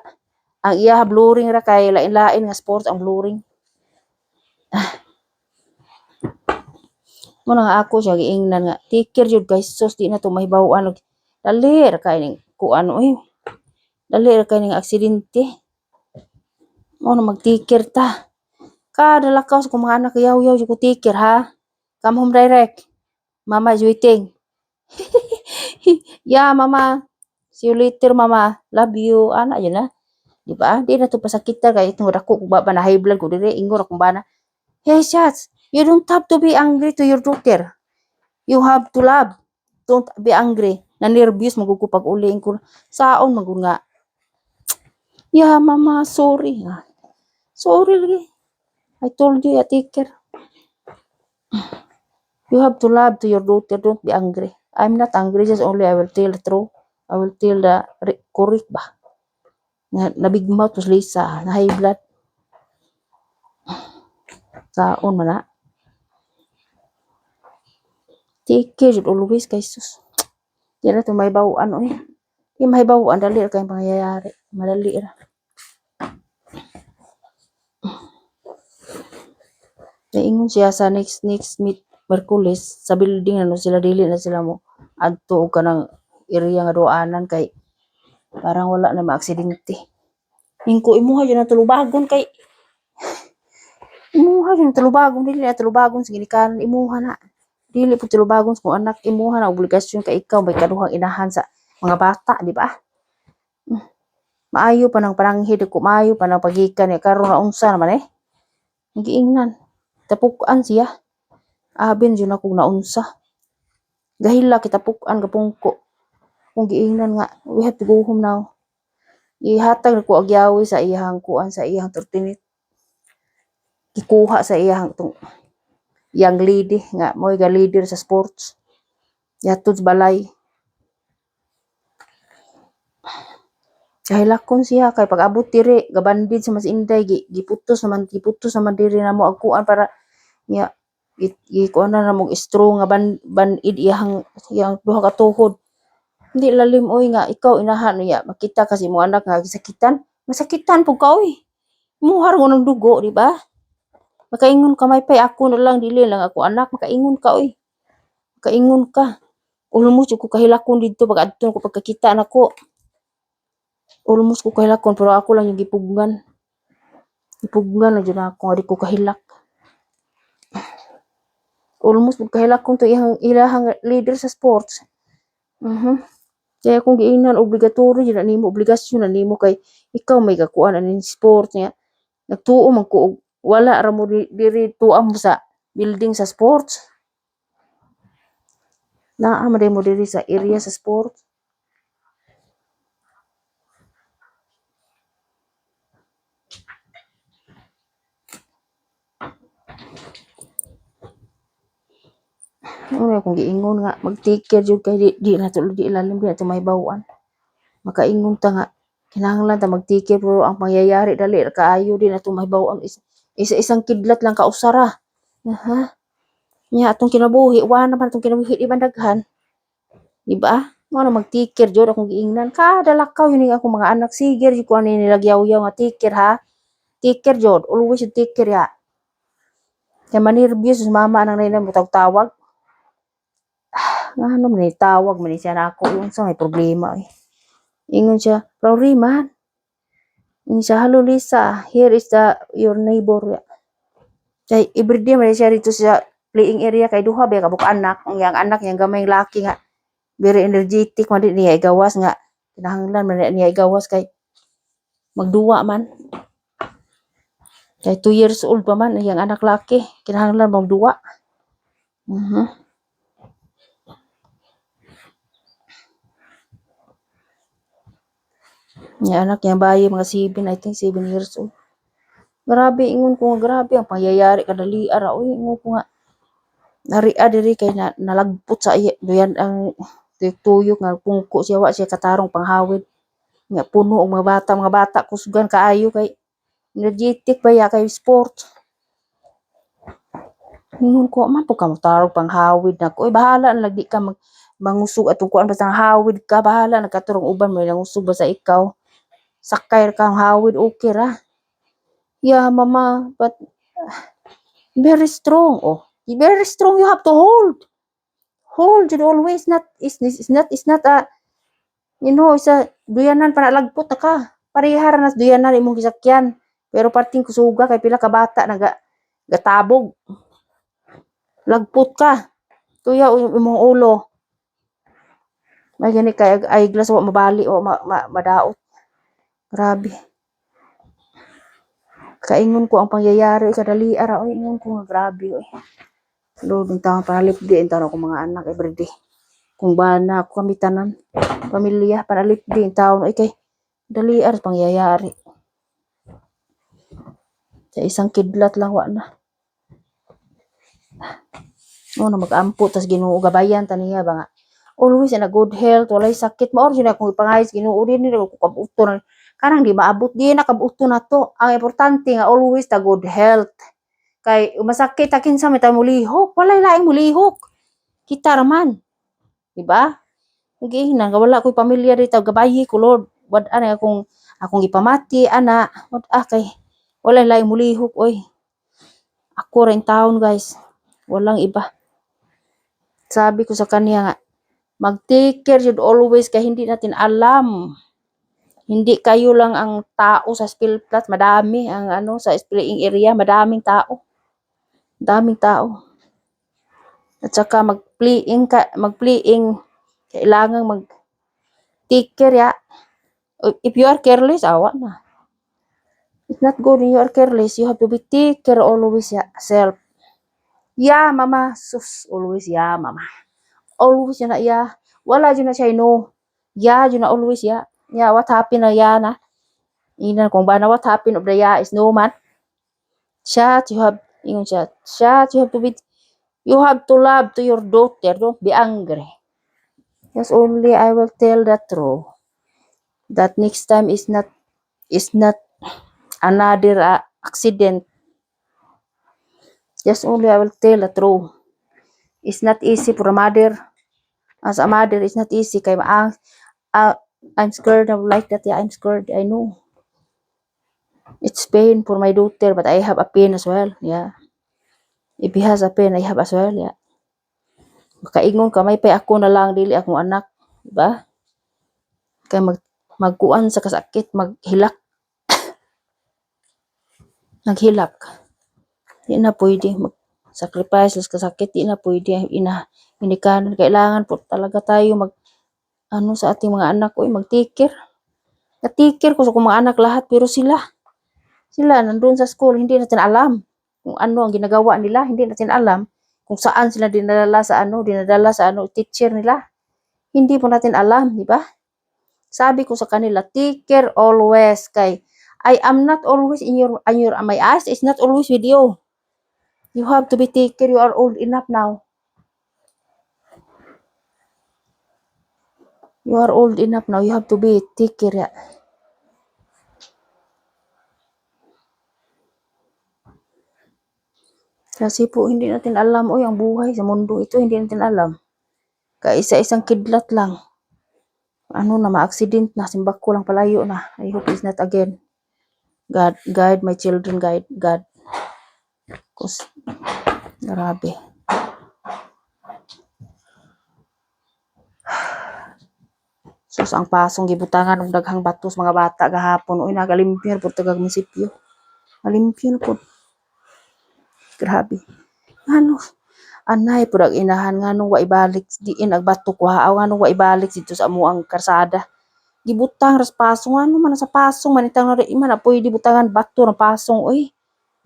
Ang iya bluring ra kay lain-lain nga sports ang bluring. Mo nga ako siya giingnan nga tikir jud kay sus di na to mahibaw-an og dali ra kay ning kuan oy. Dali ra kay ning aksidente. Mo na magtikir ta. Kada lakaw sa kong mga anak yaw-yaw jud ko tikir ha. Come home direct. Mama is waiting. Yeah, mama. See you later, mama. Love you. Ana yun na. Di ba? Di na to pasakitan kay itong dako kung ba na high blood ko dire ingon akong bana. Hey, Shots, you don't have to be angry to your daughter. You have to love. Don't be angry. Na nervous magugo pag uling ko. Saon magud nga. Yeah, mama, sorry. Sorry lagi. I told you, take care. You have to love to your daughter. Don't be angry. I'm not angry. Just only I will tell the truth. I will tell the correct ba. Na big mouth was Lisa. Na high blood. Saon man na. Take care jud always kay sus. Di na to may bawaan oy. Di may bawaan dali ra kay pangyayari. Madali ra. Naingon siya sa next meet Merkulis sa building ano sila dili na sila mo adto og kanang area nga duanan kay parang wala na maaksidente. Hingko imuha jud na tulubagon kay imuha jud na tulubagon dili na tulubagon sa ginikanan imuha na. Dili pud tulubagon sa anak imuha na obligasyon kay ikaw may kaduhang inahan sa mga bata, di ba? Maayo pa nang pananghid ko maayo pa nang pagikan ni karon na unsa naman eh. Giingnan. Tapukan siya. Abin jud ako naunsa. Gahila kita pukan gapungko. Kung giingnan nga, we have to go home now. Ihatag ko agyawi sa iyang kuan sa iyang tortinit. Gikuha sa iyang yang lady nga mo'y ga leader sa sports. Yatod balay. Kahilakon siya kay pag abot diri gabandid sa mas inday giputos naman diri na mo agkuan para nya kuan na mo straw nga banid iyang duha ka tuhod. Hindi lalim oy nga ikaw inahan niya makita kasi mo anak nga gisakitan masakitan pug ka oy. Muhar mo ng dugo di ba? Makaingon ka may pay ako na lang dili lang ako anak makaingon ka oy. Makaingon ka. Ulmo jud ko kahilakon didto pag adto ko pagkakita nako. Almost ko kahilakon pero ako lang yung gipugnan. Gipugnan lang jud ako nga di ko kahilak. Almost ko kahilakon to ilahang leader sa sports. Kaya kung giingnan obligatory jud na nimo obligasyon na nimo kay ikaw may kakuan aning sports niya. Nagtuo man ko wala ra mo diri tuam sa building sa sports. Naa man mo diri sa area sa sports. Ano kung giingon nga mag-take care jud kay di na to di ilalim di na to mahibaw-an. Makaingon ta nga kinahanglan ta mag-take care pero ang pangyayari dali ra kaayo di na to mahibaw-an isa-isang kidlat lang ka usara. Ha? Nya atong kinabuhi wa naman atong kinabuhi di ba daghan? Di ba? Mo na mag-take care jud akong giingnan kada lakaw yun ako mga anak sige jud ko ani nilagyaw-yaw nga take care ha. Take care jud always take care ya. Kay manerbiyos mama nang nainam mo tawag. Nga ano man tawag man siya na ako yung sa may problema eh. Ingon siya, Rory man. Ingon siya, hello Lisa, here is your neighbor. Kay everyday man siya dito sa playing area kay duha ba kabuk anak, ang yang anak yang gamay laki nga. Very energetic man din niya igawas nga. Kinahanglan man niya igawas kay magduwa man. Kay 2 years old pa man yang anak laki, kinahanglan magduwa. Yung anak niya bayi mga 7, I think 7 years old. Grabe ingon ko nga grabe ang pangyayari kadali ara oy ingon ko nga nari'a diri kay nalagpot sa duyan ang tuyok nga pungko siya wa siya katarong panghawid. Nga puno og mga bata kusgan kaayo kay energetic ba ya kay sport. Ingon ko man po ka mo tarong panghawid nako. Oy bahala na lang di ka mangusog atong kuan basta hawid ka bahala nagkaturong uban mo nangusog basta ikaw. Sakay ra kang hawid okay ra. Yeah, mama, but very strong. Oh, very strong. You have to hold. Hold it always. Not it's not a isa duyanan pa nalagpot na ka. Parihara nas duyanan imong gisakyan. Pero parting kusuga kay pila ka bata gatabog. Lagpot ka. Tuya imong ulo. May gani kay ay glass wa mabali o madaot. Grabe. Kaingon ko ang pangyayari kadali ara oy ingon ko nga grabe oy. Lord ng taong panalip di ang taon ko mga anak everyday. Kung bana ako kami tanan pamilya panalip di ang taon oy kay dali ara pangyayari. Sa isang kidlat lang wa na. Na mag-ampo tas Ginoo gabayan taniya ba nga. Always in a good health walay sakit mao gyud akong ipangayos Ginoo din ko kabuton kanang di maabot di na kabuton nato. Ang importante nga always ta good health. Kay masakit ta kinsa may tayo mulihok, walay laing mulihok. Kita raman. Di ba? Giingnan nga wala ko'y pamilya dito gabayi ko Lord. Wad ana akong ipamati ana. Wad kay walay laing mulihok oy. Ako rin taon guys. Walang iba. Sabi ko sa kanya nga mag-take care jud always kay hindi natin alam. Hindi kayo lang ang tao sa spill plot, madami ang sa spraying area, madaming tao. Daming tao. At saka mag-playing kailangan take care ya. If you are careless, awa na. It's not good when you are careless. You have to be take care always ya self. Yeah, mama. Sus, always yeah, mama. Always na yeah. Wala dyan na siya no. Yeah, dyan na always yeah. Yeah, what happened na yeah na. Inan kung ba na what happened of the yeah is no man. Shut, you have to be, you have to love to your daughter. Don't be angry. Yes, only I will tell the truth. That next time is not another accident. Just only I will tell the truth. It's not easy for a mother. As a mother, it's not easy. Kay I'm scared of like that. Yeah, I'm scared. I know. It's pain for my daughter, but I have a pain as well. Yeah. If he has a pain, I have as well. Yeah. Makaingon ka, may pay ako na lang, dili akong anak. Diba? Kay magkuan sa kasakit, maghilak. Naghilak. Di na pwede. Sacrifice sa kasakit, di na pwede. Inikanan. Kailangan po talaga tayo sa ating mga anak. Uy, mag-take care. Na-take care ko sa mga anak lahat, pero sila nandun sa school, hindi natin alam kung ano ang ginagawa nila, hindi natin alam kung saan sila dinadala sa teacher nila. Hindi po natin alam, di ba? Sabi ko sa kanila, take care always kay I am not always in my eyes is not always with you. You have to be take care. You are old enough now. You are old enough now. You have to be take care. Ya. Kasi po hindi natin alam ang buhay sa mundo ito hindi natin alam. Kaya isa-isang kidlat lang. Ma-accident na, simbako lang palayo na. I hope it's not again. God, guide my children, guide God. Cause, grabe. Sus, ang pasong gibutangan ng daghang batos mga bata gahapon. Uy, nagalimpyo po tagag munisipyo. Malimpyo po. Grabe. Anay po inahan nga nung waibalik diin agbato ko haaw nga nung waibalik dito sa amuang karsada. Gibutang ras pasong man sa pasong manitang na rin man na pwede butangan bato ng pasong oy.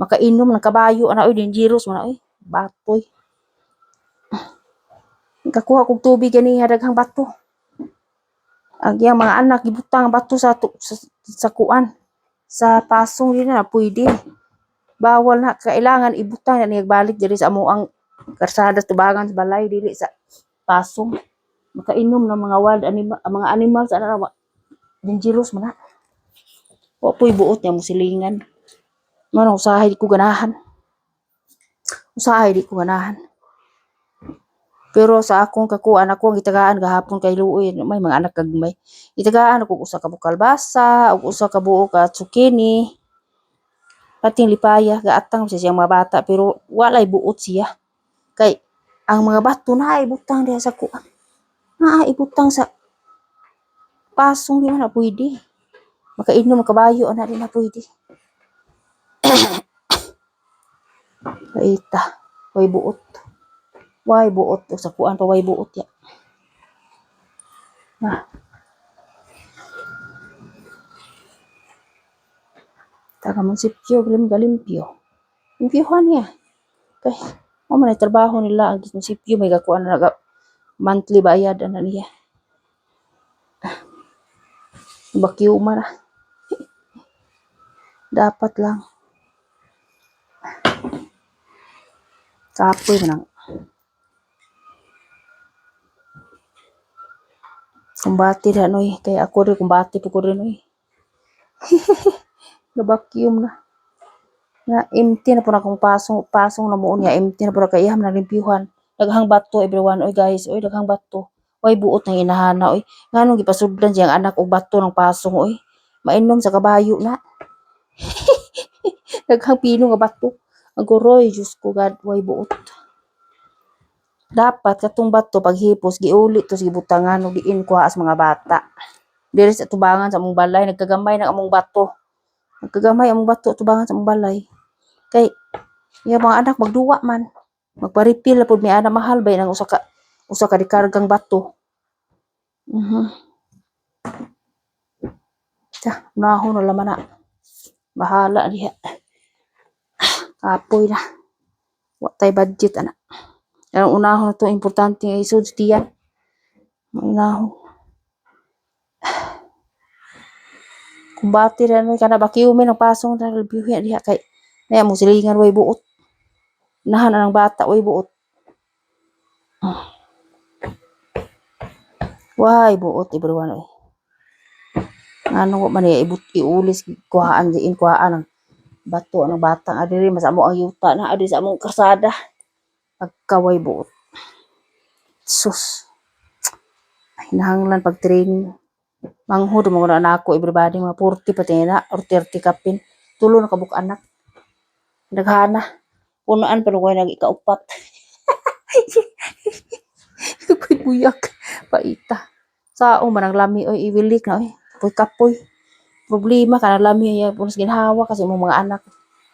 Makainom ng kabayo oy dangerous man oy. Batoy. Kakuha kog tubig gani daghang bato. Agyang mga anak gibutang bato sa kuan. Sa pasong din na pwede. Bawal na kailangan ibutang na niya balik diri sa amo ang karsada tubangan sa balay dili sa pasong. Makainom ng mga wild animal, mga animals ana ra dangerous man na. Wa po'y buot niya musilingan. Mano usahay di ko ganahan. Usahay di ko ganahan. Pero sa akong kakuan ako ang gitagaan gahapon kay luoy may mga anak gagmay. Gitagaan ako usa ka bukal basa ug usa ka buo ka zucchini. Pating lipaya gaatang siya siyang mga bata pero walay buot siya. Kay ang mga bato na ibutang diha sa kuan. Na ibutang sa pasong di man na pwede. Makainom kabayo ana di na pwede. Kaita, way buot. Way buot sa kuan pa way buot ya. Nah. Taga munisipyo galimpyo. Limpyohan niya. Kay mo man trabaho nila ang munisipyo may gakuan na monthly bayad ana niya. Bakyuma na. Dapat lang. Kapoy man ang kumbati na noy kay ako rin kumbati po ko rin noy. Nabakyum na. Na empty na po na kung pasong na mo niya empty na po na kay iham na limpyuhan. Daghang bato everyone oy guys oy daghang bato. Way buot ng inahana oy. Nganong gipasudlan siyang anak og bato ng pasong oy. Mainom sa kabayo na. Daghang pino nga bato. Ang guroy Diyos ko God way buot. Dapat katong bato paghipos giuli to gibutangan og diin kuha as mga bata. Diri sa tubangan sa among balay nagkagamay na among bato. Nagkagamay among bato tubangan sa among balay. Kay iya mga anak magduwa man. Magpa-refill pud may ana mahal bay nang usa ka dikargang bato. Nahon na laman na. Bahala diha. Kapoy na. Wa tay budget ana. Ang unahon to importante nga isud tiyan. Unahon. Kumbati ra noy kana bakyumin ang pasong ra biuhi diha kay naya mo silingan way buot. Nahan ang bata way buot. Way buot everyone oy. Ano man niya iulis kuhaan diin kuhaan ang bato ang bata adiri mas amo ang yuta na adiri sa among karsada. Pagkaway buot. Sus. Hinahanglan pag training. Manghud mo na nako everybody mga 40 pati na or 30 kapin. Tulo na kabuk anak. Daghana. Punaan pa ko nag-ikaupat. Buyak paita. Sao man ang lami oy iwilik na oy. Kapoy. Problema kana lami ya punos ginhawa kasi mo mga anak.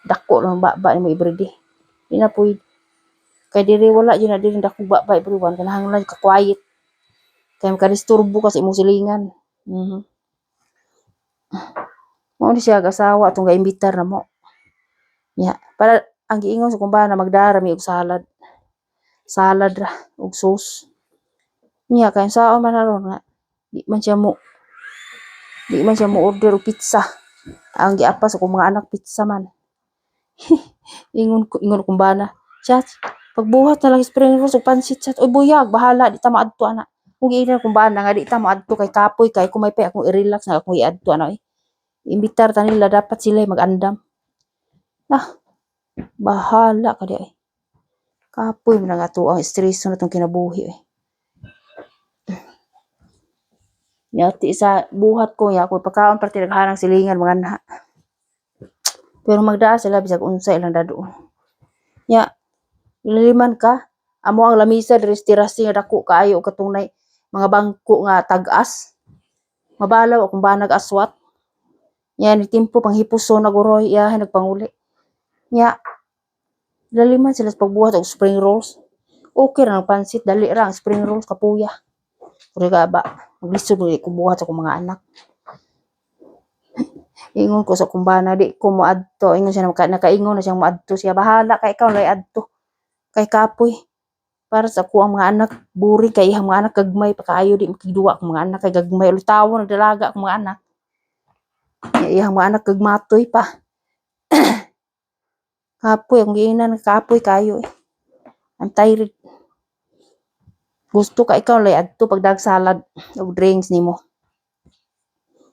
Dako lang baba mo everyday. Di na puy. Kay diri wala gyud na diri dako baba everyone kanahanglan ka quiet. Kay makadisturbo kasi imong silingan. Mo ni siya asawa tong gaimbitar na mo. Ya, para ang giingon sa kumbana magdarami og salad. Salad ra og sauce. Niya kay sao man aron nga di man siya mo order og pizza. Ang giapas ako mga anak pizza man. ingon kumbana. Chat, pagbuhat na lang spring rolls ug pansit chat. Oy buyag, bahala di ta maadto ana. Kung giinan kumbana nga di ta maadto kay kapoy kay kumay pa akong i-relax na akong iadto ana oy. Imbitar ta nila dapat sila mag-andam. Bahala ka di ay. Kapoy man nga to ang stress na tong kinabuhi eh. Yati sa buhat ko ya ko pagkaon parte naghanang silingan mga anha. Pero magdaa sila bisag unsa ilang dadoon. Ya ililiman ka amo ang lamisa diri tirasi nga dako kaayo katong mga bangko nga tag-as. Mabalaw akong banag aswat. Ya ni timpo panghipuso na guroy ya nagpanguli. Ya laliman sila sa pagbuhat og spring rolls. Okay ra ang pansit dali ra ang spring rolls kapuya. Pure ka ba maglisod ko buhat sa akong mga anak. Ingon ko sa kumbana di ko moadto ingon siya nakaingon na siyang moadto siya bahala kay ikaw lay adto kay kapoy para sa ko ang mga anak buri kay ihang mga anak gagmay pa kaayo di makigduwa ang mga anak kay gagmay ulit tawo nagdalaga ang mga anak ihang mga anak gagmatoy pa Kapoy akong giingnan kapoy kayo eh. I'm tired. Gusto ka ikaw lay adto pagdag salad og drinks nimo.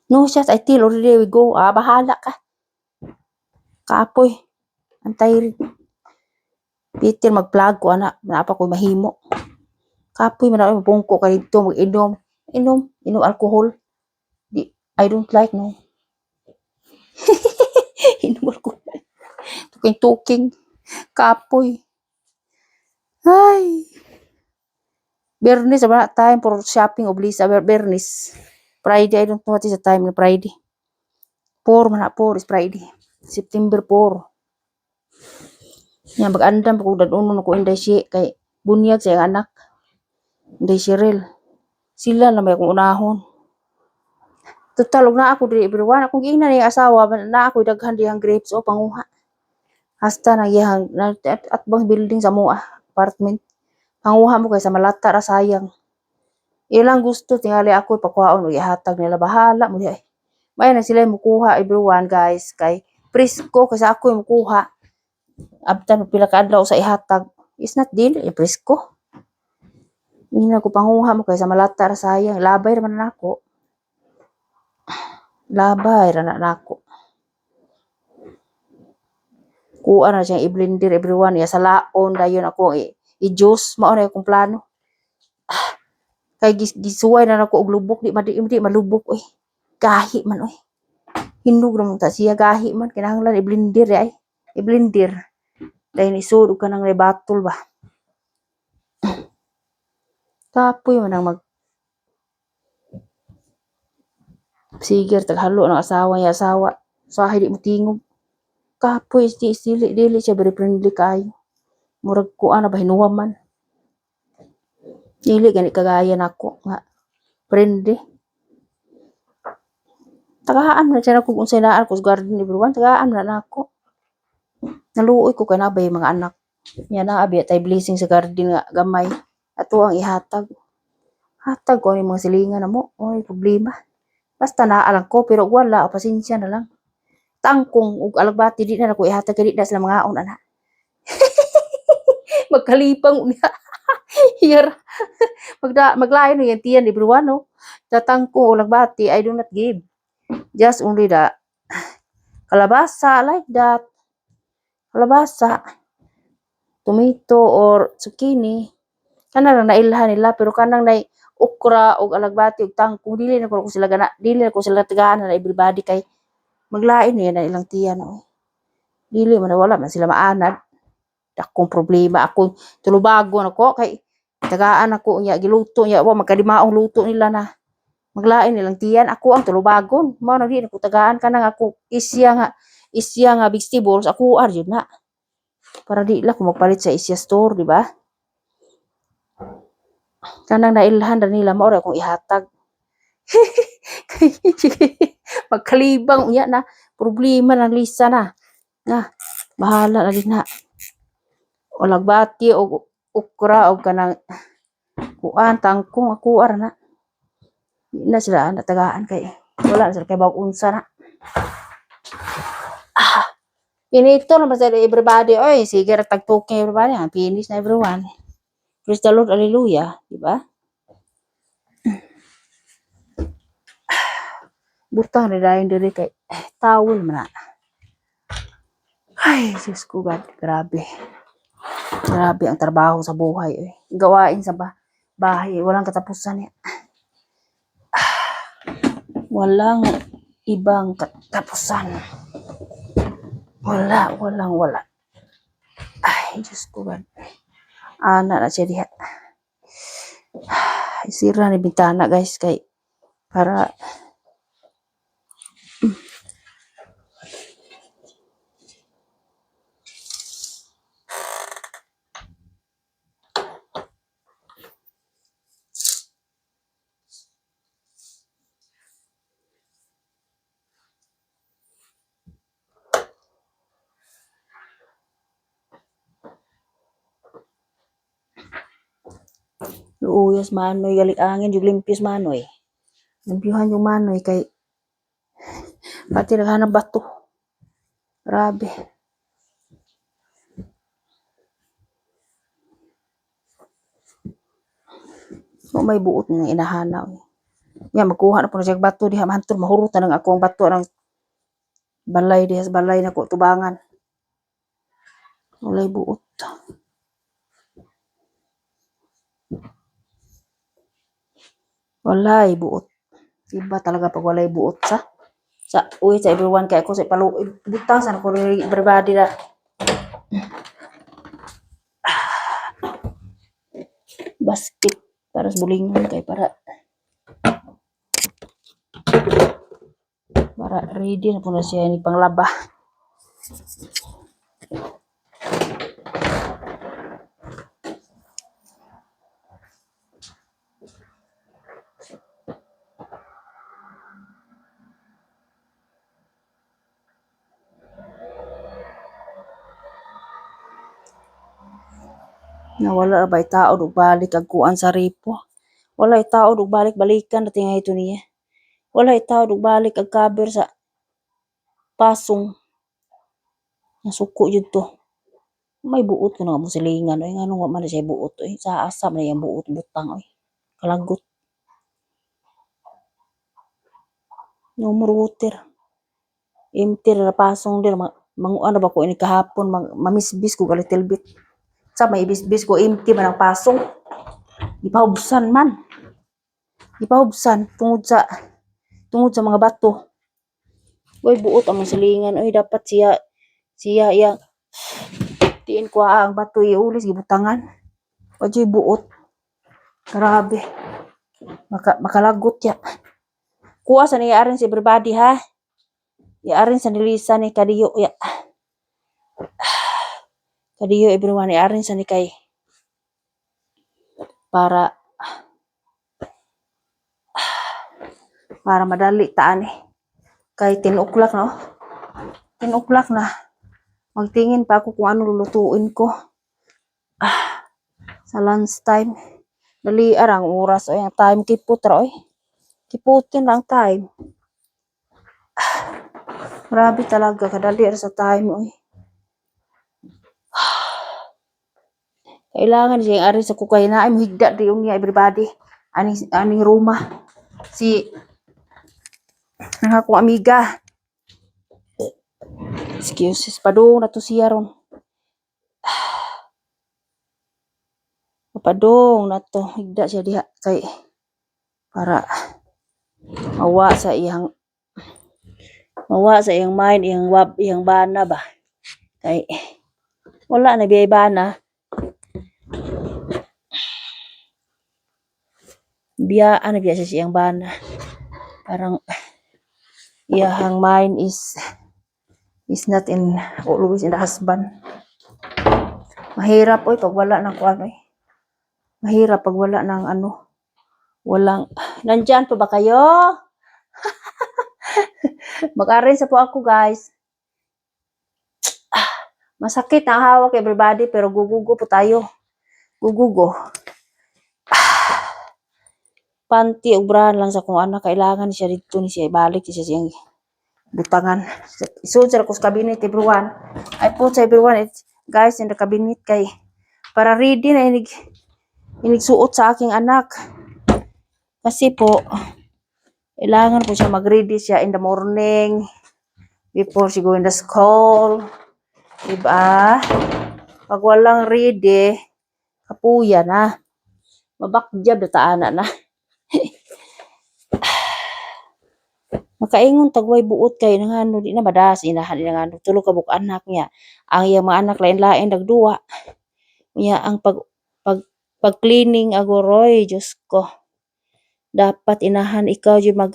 No, siya I tell already we go. Bahala ka. Kapoy. I'm tired. Peter mag-plug ko ana, napa ko mahimo. Kapoy man ako mapungko ka dito mag-inom. Inom alcohol. I don't like no. Inom alcohol. Tuking. Kapoy. Ay. Bernis ba time for shopping of Lisa Bernis. Friday, I don't know what is the time na Friday. 4 man 4 is Friday. September 4. Nya mag-andam ko dadunon ko inday si kay bunyag sa anak. Inday Cheryl. Sila na may akong unahon. Total og na ako diri everyone akong giingnan yung asawa na ako daghan dihang grapes o panguha. Hasta na gihang at bang building sa moa apartment. Panguha mo kay sa malata ra sayang. Ilang gusto tingali ako ipakuhaon og ihatag nila bahala mo di ay. May na sila mukuha everyone guys kay presko kasi ako yung mukuha. Abtan pila ka adlaw sa ihatag. Is not deal presko. Mina ko panguha mo kay sa malata ra sayang labay ra man nako. Labay ra na nako. Kuha na siyang i-blender everyone ya sa laon dayon ako i-juice mao na akong plano. Kay gisuway na nako og lubok di malubok oy. Gahi man oy. Hinog ra man ta siya gahi man kinahanglan i-blender ay. I-blender. Dahil isud og kanang rebatol ba. Kapoy man ang Siger taghalo ng asawa niya asawa. Sahay di mo tingog. Kapoy dili siya very friendly kayo. Murag kuan na ba hinuwam man. Dili gani kagaya nako nga friendly. Tagaan na siya kung unsay naan ko sa garden everyone tagaan na nako. Naluoy ko kay nabay mga anak. Nya na abi tay blessing sa garden nga gamay. Ato ang ihatag. Hatag ko ni mga silingan na mo. Oy problema. Basta naalang ko pero wala pasensya na lang. Tangkong ug alagbati di na ako ihatag kay di na sila mga ana. Magkalipang unya. Here. Maglain no yan tiyan everyone no. Tatangkong ug alagbati I do not give. Just only the kalabasa like that. Kalabasa. Tomato or zucchini. Kanang nailhan nila pero kanang nay okra og alagbati og tangkong dili na ko sila tagaan na everybody kay maglain niya na ilang tiyan no. Dili man wala man sila maanad. Akong problema ako tulubago nako kay tagaan ako nya giluto nya wa magkadimaong luto nila na maglain nilang tiyan ako ang tulubagon mao na di ko tagaan kanang ako isya nga vegetables ako jud na para di la ko magpalit sa isya store di ba kanang nailhan ra nila mao ra akong ihatag magkalibang unya na problema ng Lisa na bahala na din na alagbati og okra og kanang kuan tangkong ako ara na di na sila natagaan kay wala na sila kay bawag unsa na pinito na sa everybody oy sige ra tagtuking everybody finish na everyone praise the Lord hallelujah di ba butang na dayon diri kay towel man na ay Diyos ko God grabe ang trabaho sa buhay eh. Gawain sa bahay walang katapusan niya walang ibang katapusan wala ay Diyos ko God ana na siya diha isira ni bintana guys kay para luuyos manoy gali angin yung limpios manoy limpyuhan yung manoy kay pati naghanap bato grabe No may buot nga inahanaw. Nya magkuha na po na siya bato diha mahantur mahurutan ng akong bato ng balay diha sa balay na ko tubangan. Walay buot. Walay buot. Iba talaga pag walay buot sa everyone kay ako sa butasan ako everybody na basket para sa bulingon kay para ready na po na siya ni panglaba. Nawala ba tao og balik ag kuan sa ripo. Wala tao og balik-balikan dati nga ito niya. Wala tao og balik ag cover sa pasong. Nasuko jud to. May buot ko na nga musilingan oy nganong wa man siya buot oy sa asam na yang buot butang oy. Kalagot. No more water. Empty na pasong dir ano ba ko ini kahapon mamisbis ko a little bit. Sa may bisbis ko empty man ang pasong. Ipahubsan man. Ipahubsan tungod sa mga bato. Uy buot ang silingan oy dapat siya yang tiin ko ang bato iulis gibutangan. Oy buot. Grabe. Makalagot ya. Kuha sa niya arin si everybody ha. Iarin sa nilisa ni kadiyo ya. Kadiyo everyone iarin sa ni kay para madali taan eh. Kay 10 o'clock no. 10 o'clock na. Magtingin pa ako kung ano lulutuin ko. Sa lunch time. Dali arang oras o yung time kiput ra oy. Kiputin lang time. Grabe talaga kadali sa time oy. Kailangan siya ari sa kukay na ay muhigda di niya everybody. Aning Roma. Si ang akong amiga. Excuses padung na to siya ron. Padung na to higda siya diha kay para mawa sa iyang mind iyang bana ba kay wala na biyay bana biyaan na biya sa siyang bana parang iyang mind is not always in the husband. Mahirap oy pag wala ng kuan oy. Mahirap pag wala ng walang nandyan pa ba kayo? Mag-arin sa po ako guys. Masakit ang hawak everybody pero gugugo po tayo. Gugugo. Panty ubrahan lang sa kung anak kailangan siya dito ni siya ibalik siya siyang butangan. So sa kus cabinet everyone. I put sa everyone guys in the cabinet kay para ready na inig suot sa aking anak. Kasi po kailangan po siya mag-ready siya in the morning before she go in the school. Diba? Pag walang ready, kapuya na. Mabakjab na taana na. Makaingon tagway buot kay nangano di na madas inahan di nangano tulo ka buk anak niya. Ang iyang mga anak lain-lain nagduwa. Niya ang pag cleaning agoroy Diyos ko. Dapat inahan ikaw jud mag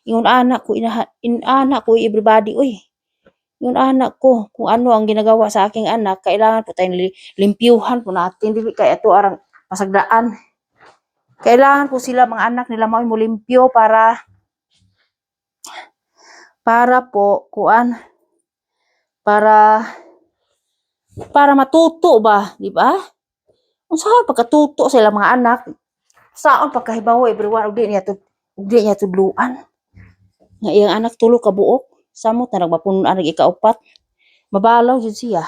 ingon anak ko anak ko everybody oy. Ingon anak ko kung ano ang ginagawa sa aking anak kailangan po tayong limpyuhan po natin dili kay ato arang pasagdaan. Kailangan po sila mga anak nila mao mo limpyo para po kuan para matuto ba, di ba? Unsa pagkatuto sa ilang mga anak? Saon pagkahibaw everyone ug di niya tudluan. Nga iyang anak tulo ka buok, samot na nagmapunuan nag ikaupat. Mabalaw jud siya.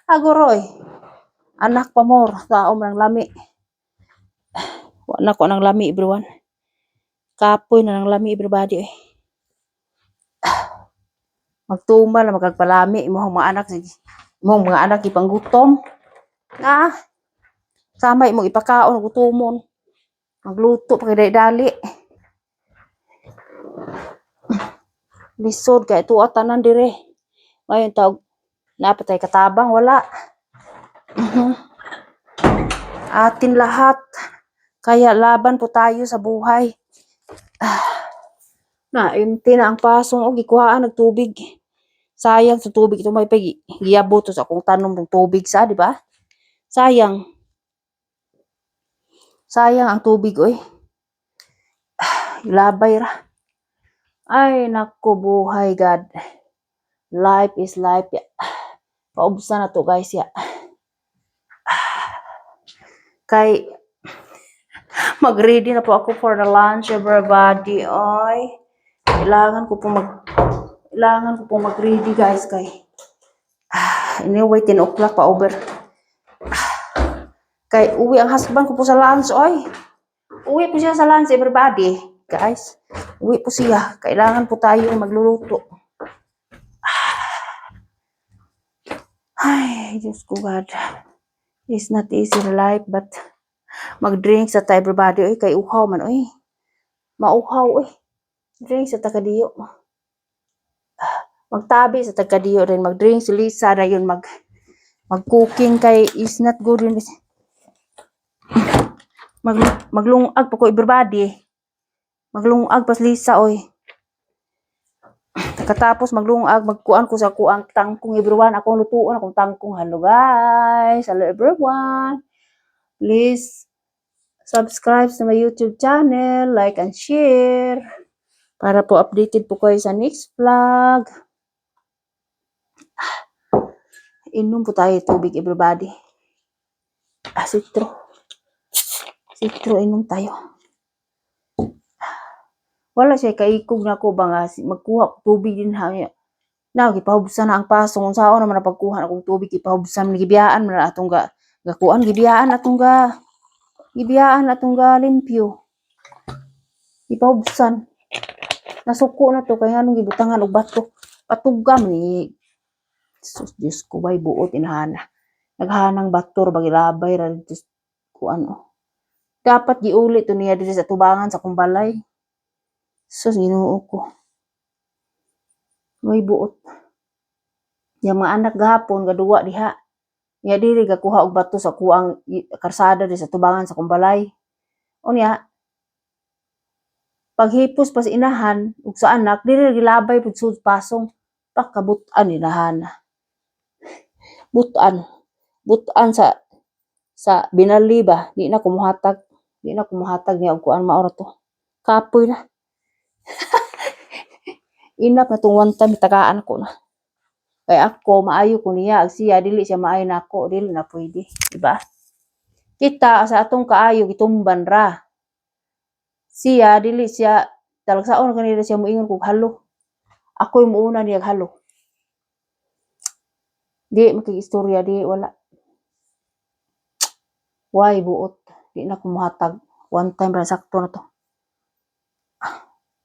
Agoroy. Anak pa more, taom nang lami. Wala na ko nang lami everyone. Kapoy na nang lami everybody eh. Magtumal na magagpalami imong mga anak sige. Imong mga anak ipanggutom. Ah, sama imong ipakaon gutomon. Magluto pa kay dali. Lisod kay tuwa tanan dire. Ngayon tawag napatay katabang wala. Atin lahat. Kaya laban po tayo sa buhay. Na, empty na ang pasong o gikuhaan nagtubig. Sayang sa tubig ito may pagi giyabot sa akong tanom ng tubig sa, di ba? Sayang. Sayang ang tubig oy. Labay ra. Ay nako buhay God. Life is life. Paubsa na to guys ya. Kay mag-ready na po ako for the lunch everybody. Oy. Kailangan ko po mag-ready guys kay anyway 10 o'clock pa over. Kay uwi ang husband ko po sa lunch oy. Uwi po siya sa lunch everybody. Guys, uwi po siya. Kailangan po tayo magluluto. Ay, Diyos ko God. It's not easy life but mag-drink sa tayo everybody oy kay uhaw man oy. Mauhaw oy. Drink sa takadiyo. Magtabi sa takadiyo rin mag-drink si Lisa na yun mag-cooking kay is not good rin. Maglungag pa ko everybody. Maglungag pas Lisa oy. Katapos maglungag magkuan ko sa kuang tangkong everyone. Akong lutuon akong tangkong. Hello guys. Hello everyone. Please subscribe sa my YouTube channel, like and share para po updated po kayo sa next vlog. Inom po tayo tubig everybody. Sitro inom tayo. Wala siya kaikog na ko ba nga magkuha tubig din ha. Now gipahubsan na ang pasong unsaon naman na pagkuha akong tubig gipahubsan ni gibiyaan man atong gakuan gibiyaan atong limpyo. Gipahubsan. Nasuko na to kay anong gibutangan og bato. Patugam ni sus Diyos ko bay buot inahana. Naghanang bator bagilabay ra dito kuan o. Dapat giulit to niya dito sa tubangan sa kumbalay. Sus Ginoo ko. May buot. Yang mga anak gahapon gaduwa diha. Ya diri gakuha og bato sa kuang karsada di sa tubangan sa kumbalay. Unya paghipos pas inahan ug sa anak diri gilabay pud sud pasong pagkabutan inahan. Butan sa binali ba di na kumuhatag niya og kuan maoro to. Kapoy na. Inap na tong one time tagaan ko na. Kay ako maayo ko niya ag siya dili siya maayo nako dili na pwede, di ba? Kita sa atong kaayo gitumban ra. Siya dili siya talagsaon kanila siya moingon kog halo. Ako'y muuna niya halo. Di makigistorya di wala. Why buot di na kumuhatag one time ra sakto na to.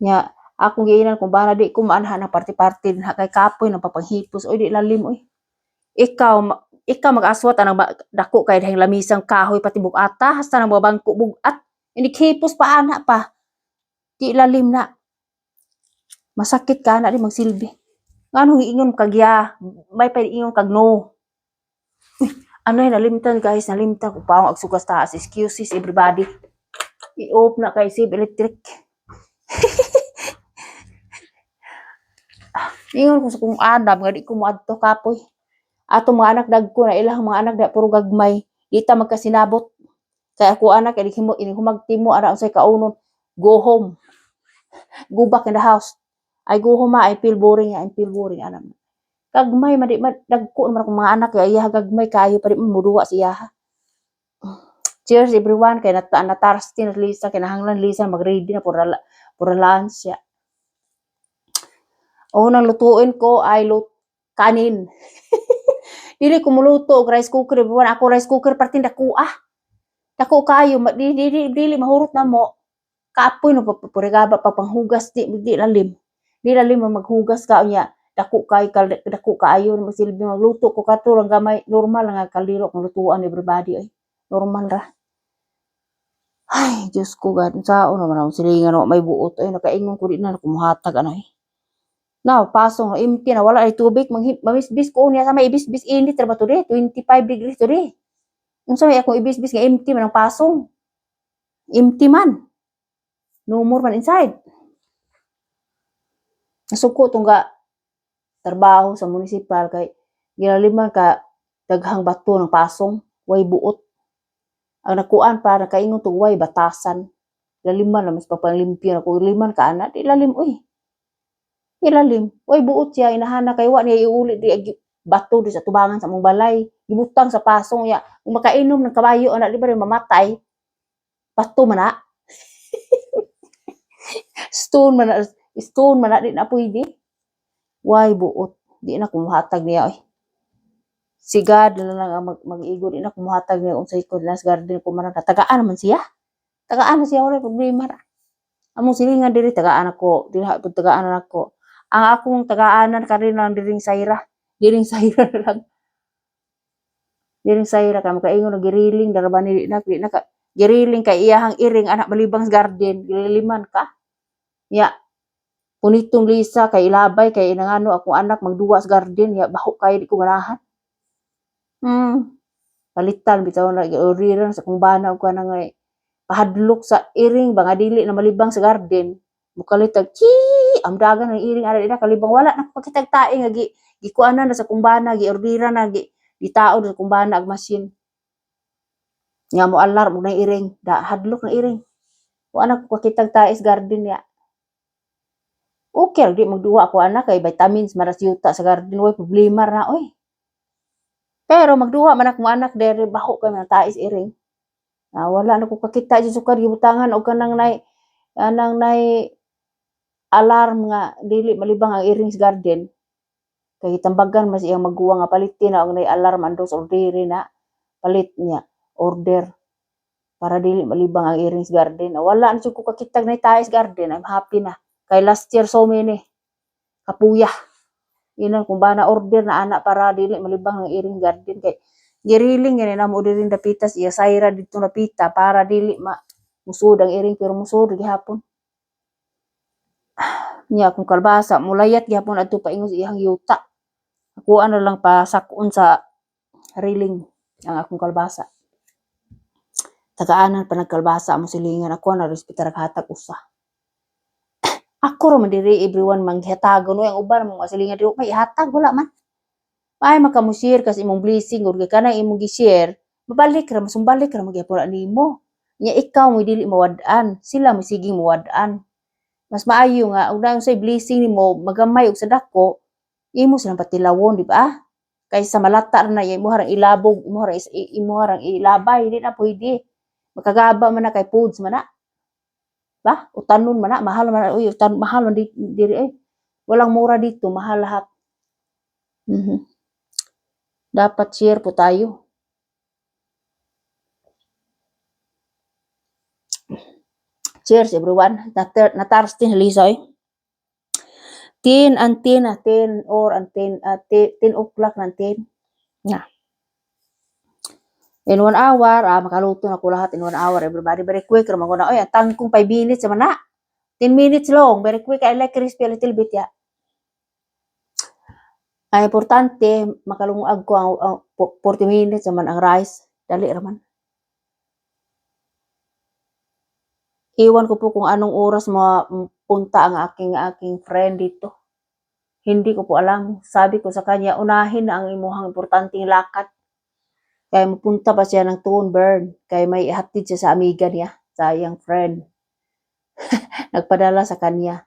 Nya akong giinan kung bana di ko maanha na party-party dinha kay kapoy nang papanghipos oy di lalim oy. Ikaw mag-aswat anang dako kay dahing lamisang kahoy pati bugata hasta nang babangko bugat. Ini hipos pa ana pa. Di lalim na. Masakit ka na di magsilbi. Nganong iingon kag ya, may pa ingon kag no. Ano nalimtan guys, nalimtan ko pa ag sugas taas. Excuses everybody. I-off na kay save electric. Ingon ko sa kong adab nga di ko moadto kapoy. Ato mga anak dagko na ilang mga anak da puro gagmay. Di ta magkasinabot. Kay ako anak kay ini humagtimo ara unsay kaunon. Go home. Go back in the house. I go home I feel boring anak. Gagmay man di dagko naman akong mga anak kay iya gagmay kayo pa di man muduwa siya. Cheers everyone kay natarsti na Lisa kinahanglan Lisa mag-ready na pura lunch ya. Nang lutuin ko ay kanin. Dili ko muluto og rice cooker everyone. Ako rice cooker parting dako Dako kayo, dili mahurot na mo. Kaapoy no purigaba pa panghugas di lalim. Di lalim mo maghugas ka unya. Dako kaayo mo silbi magluto ko kato lang gamay normal nga kaliro kung lutuan everybody ay. Normal ra. Ay, Diyos ko God, sao naman ako silingan no may buot ay nakaingon ko di na kumuhatag ano eh. Now, pasong empty na wala ay tubig mamisbis ko niya sa may ibisbis init ra ba to 25 degrees to di. Unsa may akong ibisbis nga empty man ang pasong. Empty man. No more man inside. Nasuko tungga trabaho sa munisipal kay ginaliman ka daghang bato ng pasong way buot. Ang nakuan para kaingon to way batasan. Laliman na mas papanglimpyo na ko liman ka ana di lalim uy. Ilalim. Way buot siya inahana kay wa niya iuli di bato di sa tubangan sa mong balay. Gibutang sa pasong ya. Kung makainom ng kabayo ana di ba rin mamatay. Bato man na. Stone man na di na pwede. Way buot. Di na kumuhatag niya oy. Si God na lang ang mag-igo di na kumuhatag niya unsay ko nas garden ko man tagaan naman siya. Tagaan na siya wala problema ra. Among silingan diri tagaan ako, dili ha tagaan ako. Ang akong tagaanan karon lang diring Sayra. Diring Sayra lang. Diring Sayra ka makaingon giriling daraban di na ka giriling kay iyahang iring anak malibang garden gililiman ka. Ya punitong Lisa kay ilabay kay nangano akong anak magduwa sa garden ya baho kay di ko ganahan. Palitan bitaw na oriran sa kung bana og kanang pahadlok sa iring ba nga dili na malibang sa garden. Mukalitag ang dagan ng iring ana ina kalibang wala na pagkitag tae nga gikuanan na sa kumbana giordiran na gitao sa kumbana ag machine. Nga mo alarm og na iring, da hadlok na iring. Wala ko kakitag tae sa garden ya. Okay, di magduwa ako anak kay vitamins maras yuta sa garden way problema na oy. Pero magduwa man ako anak dere baho kay man tae sa iring. Wala na ko kakita di sukar gibutangan og kanang nay alarm nga dili malibang ang iring sa garden. Kay tambagan mas iyang magguwa nga palitin na og nay alarm ando sa ordere na palit niya order para dili malibang ang iring sa garden. Wala na ko kakitag nay tae sa garden. I'm happy na. Kay last year so many kapuya. Ina kung ba na order na ana para dili malibang ang iring garden kay giriling yan na mo diring dapitas iya Sayra dito napita para dili musud ang iring pero musud gihapon. Nya akong kalbasa mulayat gihapon adto paingon sa iyang yuta. Ako ano lang pa sakon sa riling ang akong kalbasa. Tagaanan pa nagkalbasa mo silingan ako na respetar hatag usa. Ako ra man diri everyone manghatagon no ang uban mo silingan diri may hatag wala man. Ay makamushare kasi imong blessing ug kana imong gi-share mabalik ra masumbalik ra magyapon nimo. Nya ikaw mo dili mawad-an, sila mo sige mawad-an. Mas maayo nga ug naay unsay blessing nimo magamay og sadako imo silang patilawon di ba? Kaysa malata na imo harang ilabog imo harang ilabay di na pwede. Makagaba man na kay foods man na. Ba? Utanon man na mahal man uy mahal man diri eh. Walang mura dito, mahal lahat. Dapat share po tayo. Cheers everyone. Natarstin Lisa eh. 10 or 10 o'clock ng 10. Yeah. In 1 hour, makaluto na ko lahat in 1 hour. Everybody, very quick. Ramang ko na, oy, tangkong 5 minutes naman na. 10 minutes long. Very quick. I like crispy a little bit, ya. Ay, importante, makalungag ko ang 40 minutes naman ang rice. Dali raman. Iwan ko po kung anong oras mapunta ang aking friend dito. Hindi ko po alam. Sabi ko sa kanya, unahin na ang imuhang importanteng lakad. Kaya mapunta pa siya ng Thornburn. Kaya may ihatid siya sa amiga niya, sa iyang friend. Nagpadala sa kanya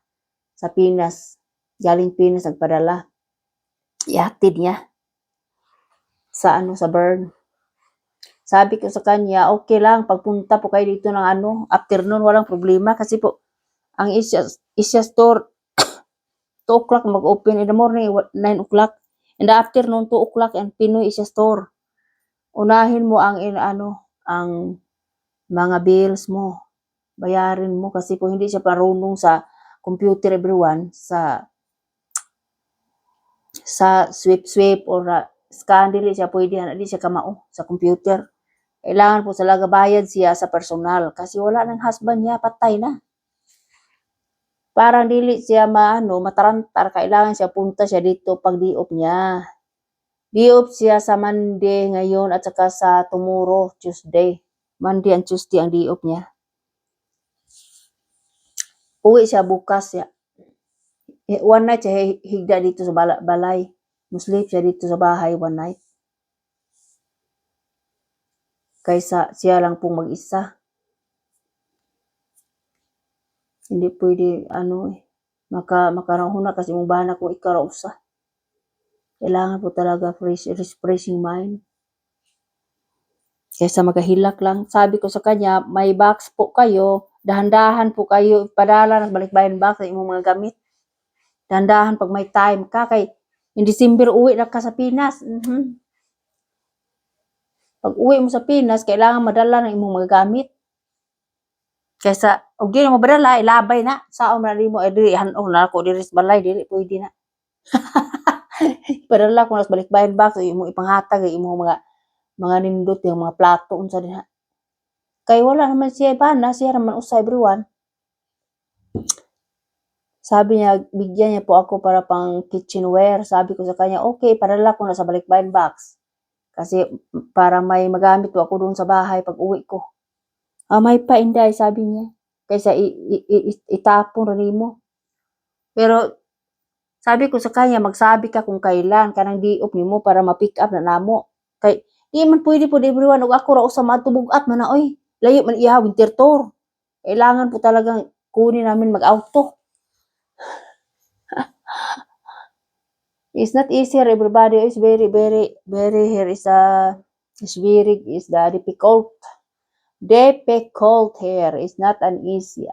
sa Pinas. Galing Pinas nagpadala. Ihatid niya sa sa Burn. Sabi ko sa kanya, okay lang pagpunta po kayo dito ng afternoon walang problema kasi po ang Asia store 2 o'clock mag-open in the morning 9 o'clock. In the afternoon 2 o'clock and Pinoy Asia store. Unahin mo ang mga bills mo, bayarin mo kasi po hindi siya marunong sa computer everyone, sa sweep or scan dili siya pwede di siya kamao sa computer. Kailangan po talaga bayad siya sa personal kasi wala ng husband niya, patay na. Parang dili siya matarantar, kailangan siya punta siya dito pag diop niya. Diop siya sa Monday ngayon at saka sa tomorrow, Tuesday. Monday and Tuesday ang diop niya. Uwi siya bukas siya. One night siya higda dito sa balay. Sleep siya dito sa bahay one night. Kaysa siya lang pong mag-isa. Hindi pwede makarahuna kasi mong bana kung ikaw ra usa. Kailangan po talaga refreshing mind. Kaysa magahilak lang. Sabi ko sa kanya, may box po kayo, dahan-dahan po kayo, padala ng balikbayan box sa imong mga gamit. Dahan-dahan pag may time ka, kay in December uwi na ka sa Pinas. Pag uwi mo sa Pinas, kailangan madala ng imong mga gamit. Kaysa, og di mo badala, ilabay na. Sao man mo, dili, hanog na ako, diri sa balay, dili, pwede na. Padala ko na sa balikbayan box, imong ipanghatag, imong mga nindot, yung mga plato, unsa din ha. Kay wala naman siya bana, siya naman usay everyone. Sabi niya, bigyan niya po ako para pang kitchenware. Sabi ko sa kanya, okay, padala ko na sa balikbayan box. Kasi para may magamit po ako doon sa bahay pag uwi ko. May pa inday, sabi niya. Kaysa itapon rin mo. Pero sabi ko sa kanya, magsabi ka kung kailan ka nang diop nimo para ma-pick up na namo. Kay di man pwede po everyone og ako ra usa matubugat man na oy. Layo man iya winter tour. Kailangan po talagang kunin namin mag-auto. It's not easier, everybody. It's very, very, very here is the difficult. Difficult here. It's not an easy.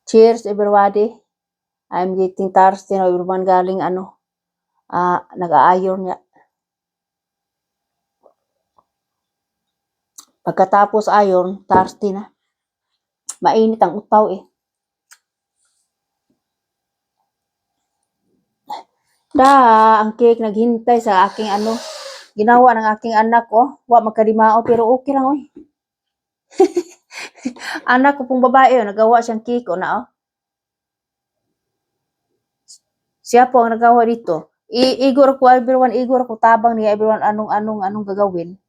Cheers, everybody. I'm getting thirsty now. Everyone galing nag-aayon niya. Pagkatapos ayon, thirsty na. Mainit ang utaw eh. Ang cake naghintay sa aking ginawa ng aking anak wa magkadimao pero okay lang oy. Anak ko pong babae nagawa siyang cake Siya po ang nagawa dito. Igor ko everyone, igor ko tabang niya everyone anong gagawin.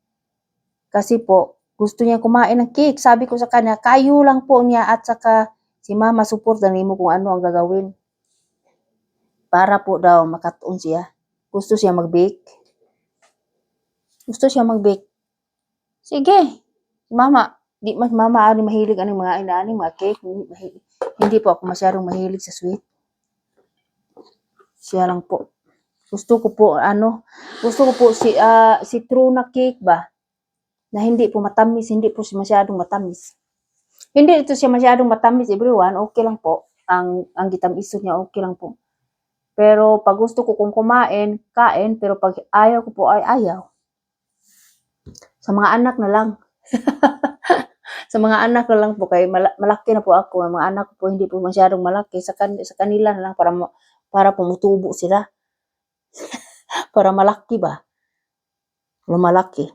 Kasi po gusto niya kumain ng cake. Sabi ko sa kanya, kayo lang po niya at saka si mama support na nimo kung ano ang gagawin. Para po daw makatuon siya. Gusto siya mag-bake. Sige. Mama, di mas mama ani mahilig aning mga cake. Hindi po ako masyadong mahilig sa sweet. Siya lang po. Gusto ko po si true na cake ba? Na hindi po matamis, hindi po siya masyadong matamis. Hindi ito siya masyadong matamis, everyone. Okay lang po. Ang gitamiso niya okay lang po. Pero pag gusto ko kung kumain, kain. Pero pag ayaw ko po ay ayaw. Sa mga anak na lang. Sa mga anak na lang po. Kaya malaki na po ako. Ang mga anak ko po hindi po masyadong malaki. Sa kanila na lang para pumutubo sila. Para malaki ba? Lumalaki.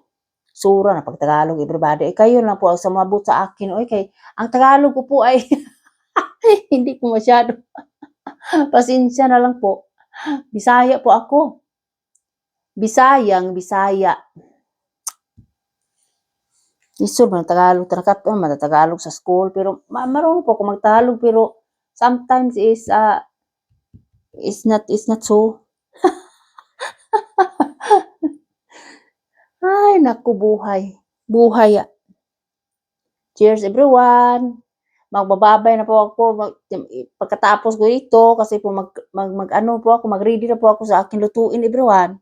Sura na pag Tagalog, everybody. Kayo lang po ang sumabot sa akin. Kay ang Tagalog ko po ay hindi po masyado. Pasensya na lang po. Bisaya po ako. Bisaya. Isod man Tagalog tanakat man Tagalog sa school pero marunong po ako magtagalog pero sometimes is not so. Ay naku buhay. Cheers everyone. Magbababay na po ako pagkatapos ko dito kasi po mag-ready na po ako sa aking lutuin everyone.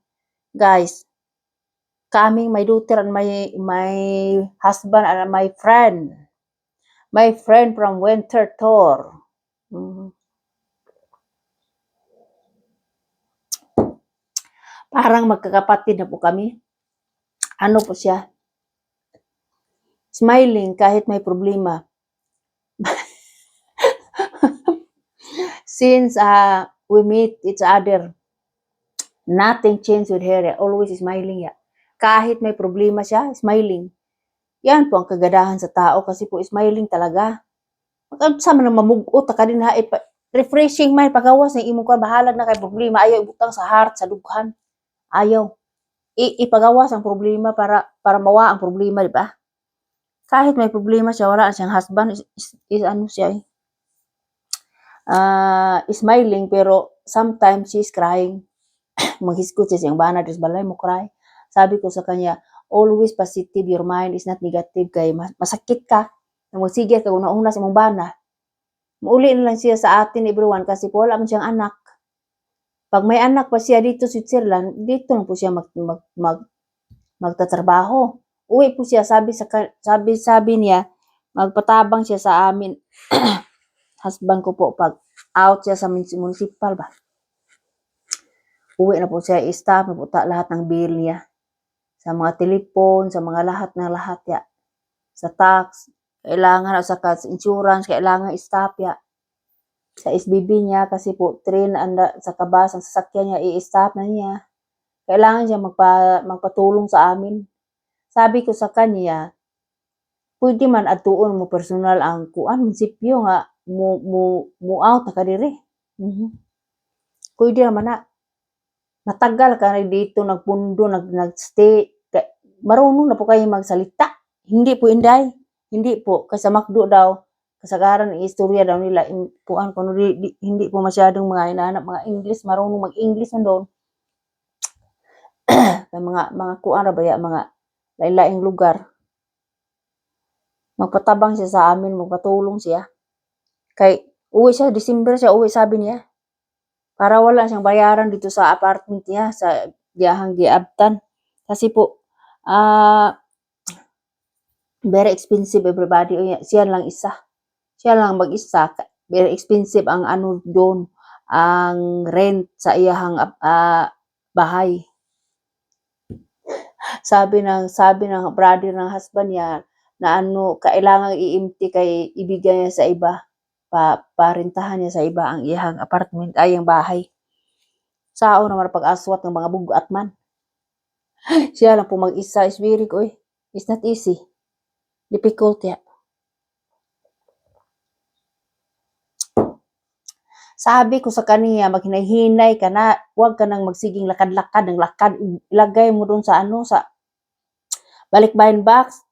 Guys, coming my daughter and my husband and my friend. My friend from Winter Tour. Parang magkakapatid na po kami. ano po siya, smiling kahit may problema. Since we meet each other, nothing changed with her. Always smiling ya. Kahit may problema siya, smiling. Yan po ang kagadahan sa tao kasi po smiling talaga. Sama na mamugot ka din ha, refreshing man pagawas ng imong kan bahalag na kay problema, ayaw ibutang sa heart, sa dughan. Ayaw. Ipagawas ang problema para mawa ang problema, di ba? Kahit may problema siya, wala siyang husband, is ano siya smiling pero sometimes she's crying. Maghisgot siya siyang bana, des balay mo cry. Sabi ko sa kanya, always positive, your mind is not negative kay masakit ka. Magsigit ka una-una sa mong bana. Mauli na lang siya sa atin everyone kasi po wala man siyang anak. Pag may anak pa siya dito sa Switzerland, dito lang po siya magtatrabaho. Uwi po siya, sabi niya, magpatabang siya sa amin. Husband ko po, pag out siya sa municipal ba. Uwi na po siya, i-stop na po lahat ng bill niya. Sa mga telepon, sa mga lahat ya. Sa tax, kailangan, sa insurance, kailangan i-stop ya. Sa SBB niya, kasi po, train, sa kabas, ang sasakyan niya, i-stop na niya. Kailangan siya magpatulong sa amin. Sabi ko sa kanya, pwede man atuon mo personal ang munisipyo nga, mo out na kadiri. Pwede naman na. Matagal ka na dito, nagpundo, nagstay. Marunong na po kayo magsalita. Hindi po, inday. Hindi po. Kasi sa McDo daw, kasagaran ng istorya daw nila, hindi po masyadong mga inaanap, mga English, marunong mag-English na doon. mga kuan ba ya, mga lain-laing lugar. Magpatabang siya sa amin, magpatulong siya. Kay uwi siya, December siya uwi, sabi niya. Para wala siyang bayaran dito sa apartment niya, sa giyahang giabtan. Kasi po, very expensive everybody. Siya lang isa. Siya lang mag-isa. Very expensive ang ano doon, ang rent sa iyahang bahay. Sabi ng brother ng husband niya, na kailangan i-empty kay ibigay niya sa iba. Parentahan niya sa iba ang iyang apartment, ay ang bahay. Sao naman pag-aswat ng mga bugat man. Siya lang po mag-isa, is very good. It's not easy. Difficult ya. Sabi ko sa kaniya, maghinay-hinay ka na, huwag ka nang magsiging lakad-lakad ng lakad. Ilagay mo doon sa sa balikbayan box.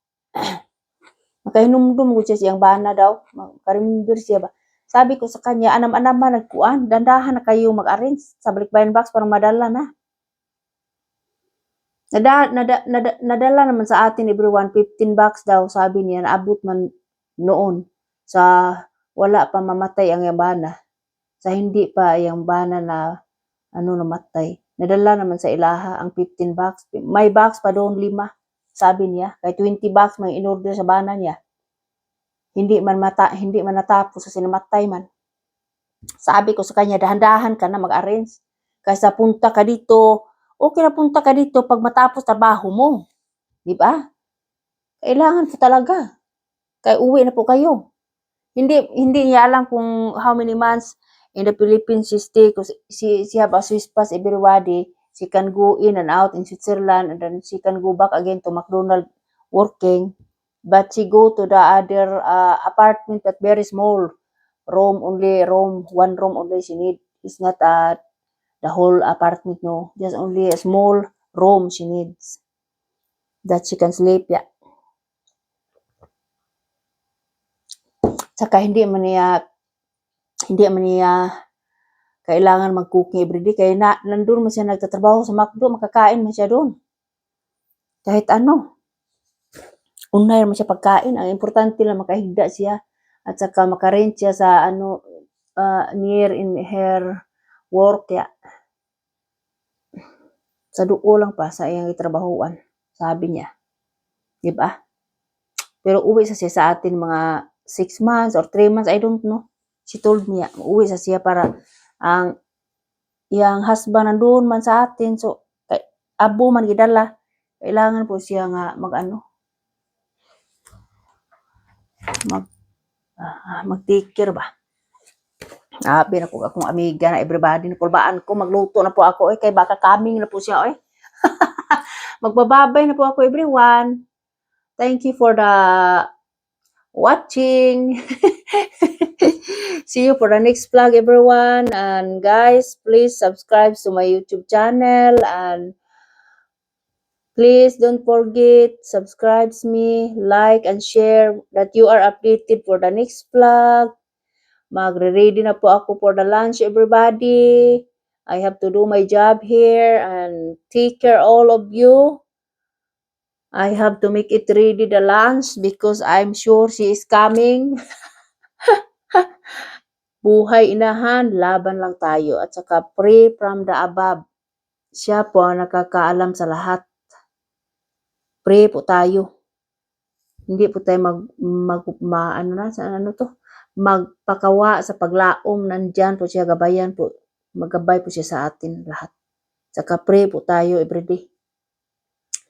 Makahinumdum ko siya siyang bana daw. Makarimber siya ba. Sabi ko sa kanya, anam-anam man nagkuan, dandahan na kayo mag-arrange sa balikbayan box para madala na. Nadala naman sa atin everyone, 15 bucks daw, sabi niya, naabot man noon sa wala pa mamatay ang yambana. Sa hindi pa yung bana na namatay. Nadala naman sa ilaha ang 15 bucks. May box pa doon 5, sabi niya. Kay 20 bucks may in-order sa bana niya. Hindi man natapos sa sinamatay man. Sabi ko sa kanya, dahan-dahan ka na mag-arrange. Kaysa punta ka dito, okay na punta ka dito pag matapos trabaho mo. Di ba? Kailangan po talaga. Kaya uwi na po kayo. Hindi niya alam kung how many months in the Philippines she stay, because she have a Swiss pass everybody. She can go in and out in Switzerland, and then she can go back again to McDonald's working. But she go to the other apartment, but very small room, one room only she need. It's not the whole apartment, no. Just only a small room she needs that she can sleep, yeah. Saka hindi man niya kailangan mag-cooking everyday. Kaya nandun man siya nagtatrabaho sa McDo, makakain man siya doon. Kahit ano. Unay naman siya pagkain. Ang importante lang makahigda siya. At saka makarent siya sa near in her work. Ya. Sa duo lang pa sa iyang trabahuan. Sabi niya. Diba? Pero uwi siya sa atin mga 6 months or 3 months. I don't know. She told me, uwi siya para ang iyang husband nandun man sa atin. So, abo man gidala. Kailangan po siya nga mag-take care ba. Abi na po akong amiga na everybody na pulbaan ko, magluto na po ako kay baka coming na po siya Magbababay na po ako everyone. Thank you for the watching. See you for the next vlog everyone, and guys, please subscribe to my YouTube channel, and please don't forget subscribe me, like and share that you are updated for the next vlog. Magre-ready na po ako for the lunch everybody. I have to do my job here and take care all of you. I have to make it ready the lunch because I'm sure she is coming. Buhay inahan, laban lang tayo. At saka pray from the above. Siya po ang nakakaalam sa lahat. Pray po tayo. Hindi po tayo magpakawa sa paglaom. Nandyan po siya, gabayan po. Magabay po siya sa atin lahat. Saka pray po tayo everyday.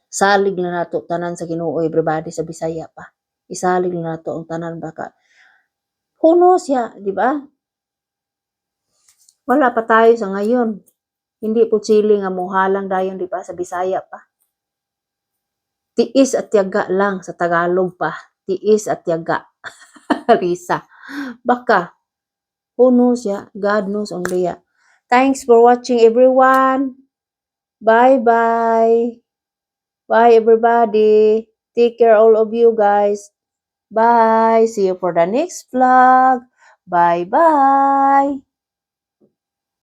Salig na nato tanan sa Ginoo everybody sa Bisaya pa. Isalig na nato ang tanan baka kuno siya, di ba? Wala pa tayo sa ngayon. Hindi po chili nga muhalang dayon, di ba, sa Bisaya pa. Tiis at tiyaga lang sa Tagalog pa. Tiis at tiyaga. Risa. Baka who knows ya? God knows only ya. Thanks for watching everyone. Bye-bye. Bye everybody. Take care all of you guys. Bye. See you for the next vlog. Bye-bye.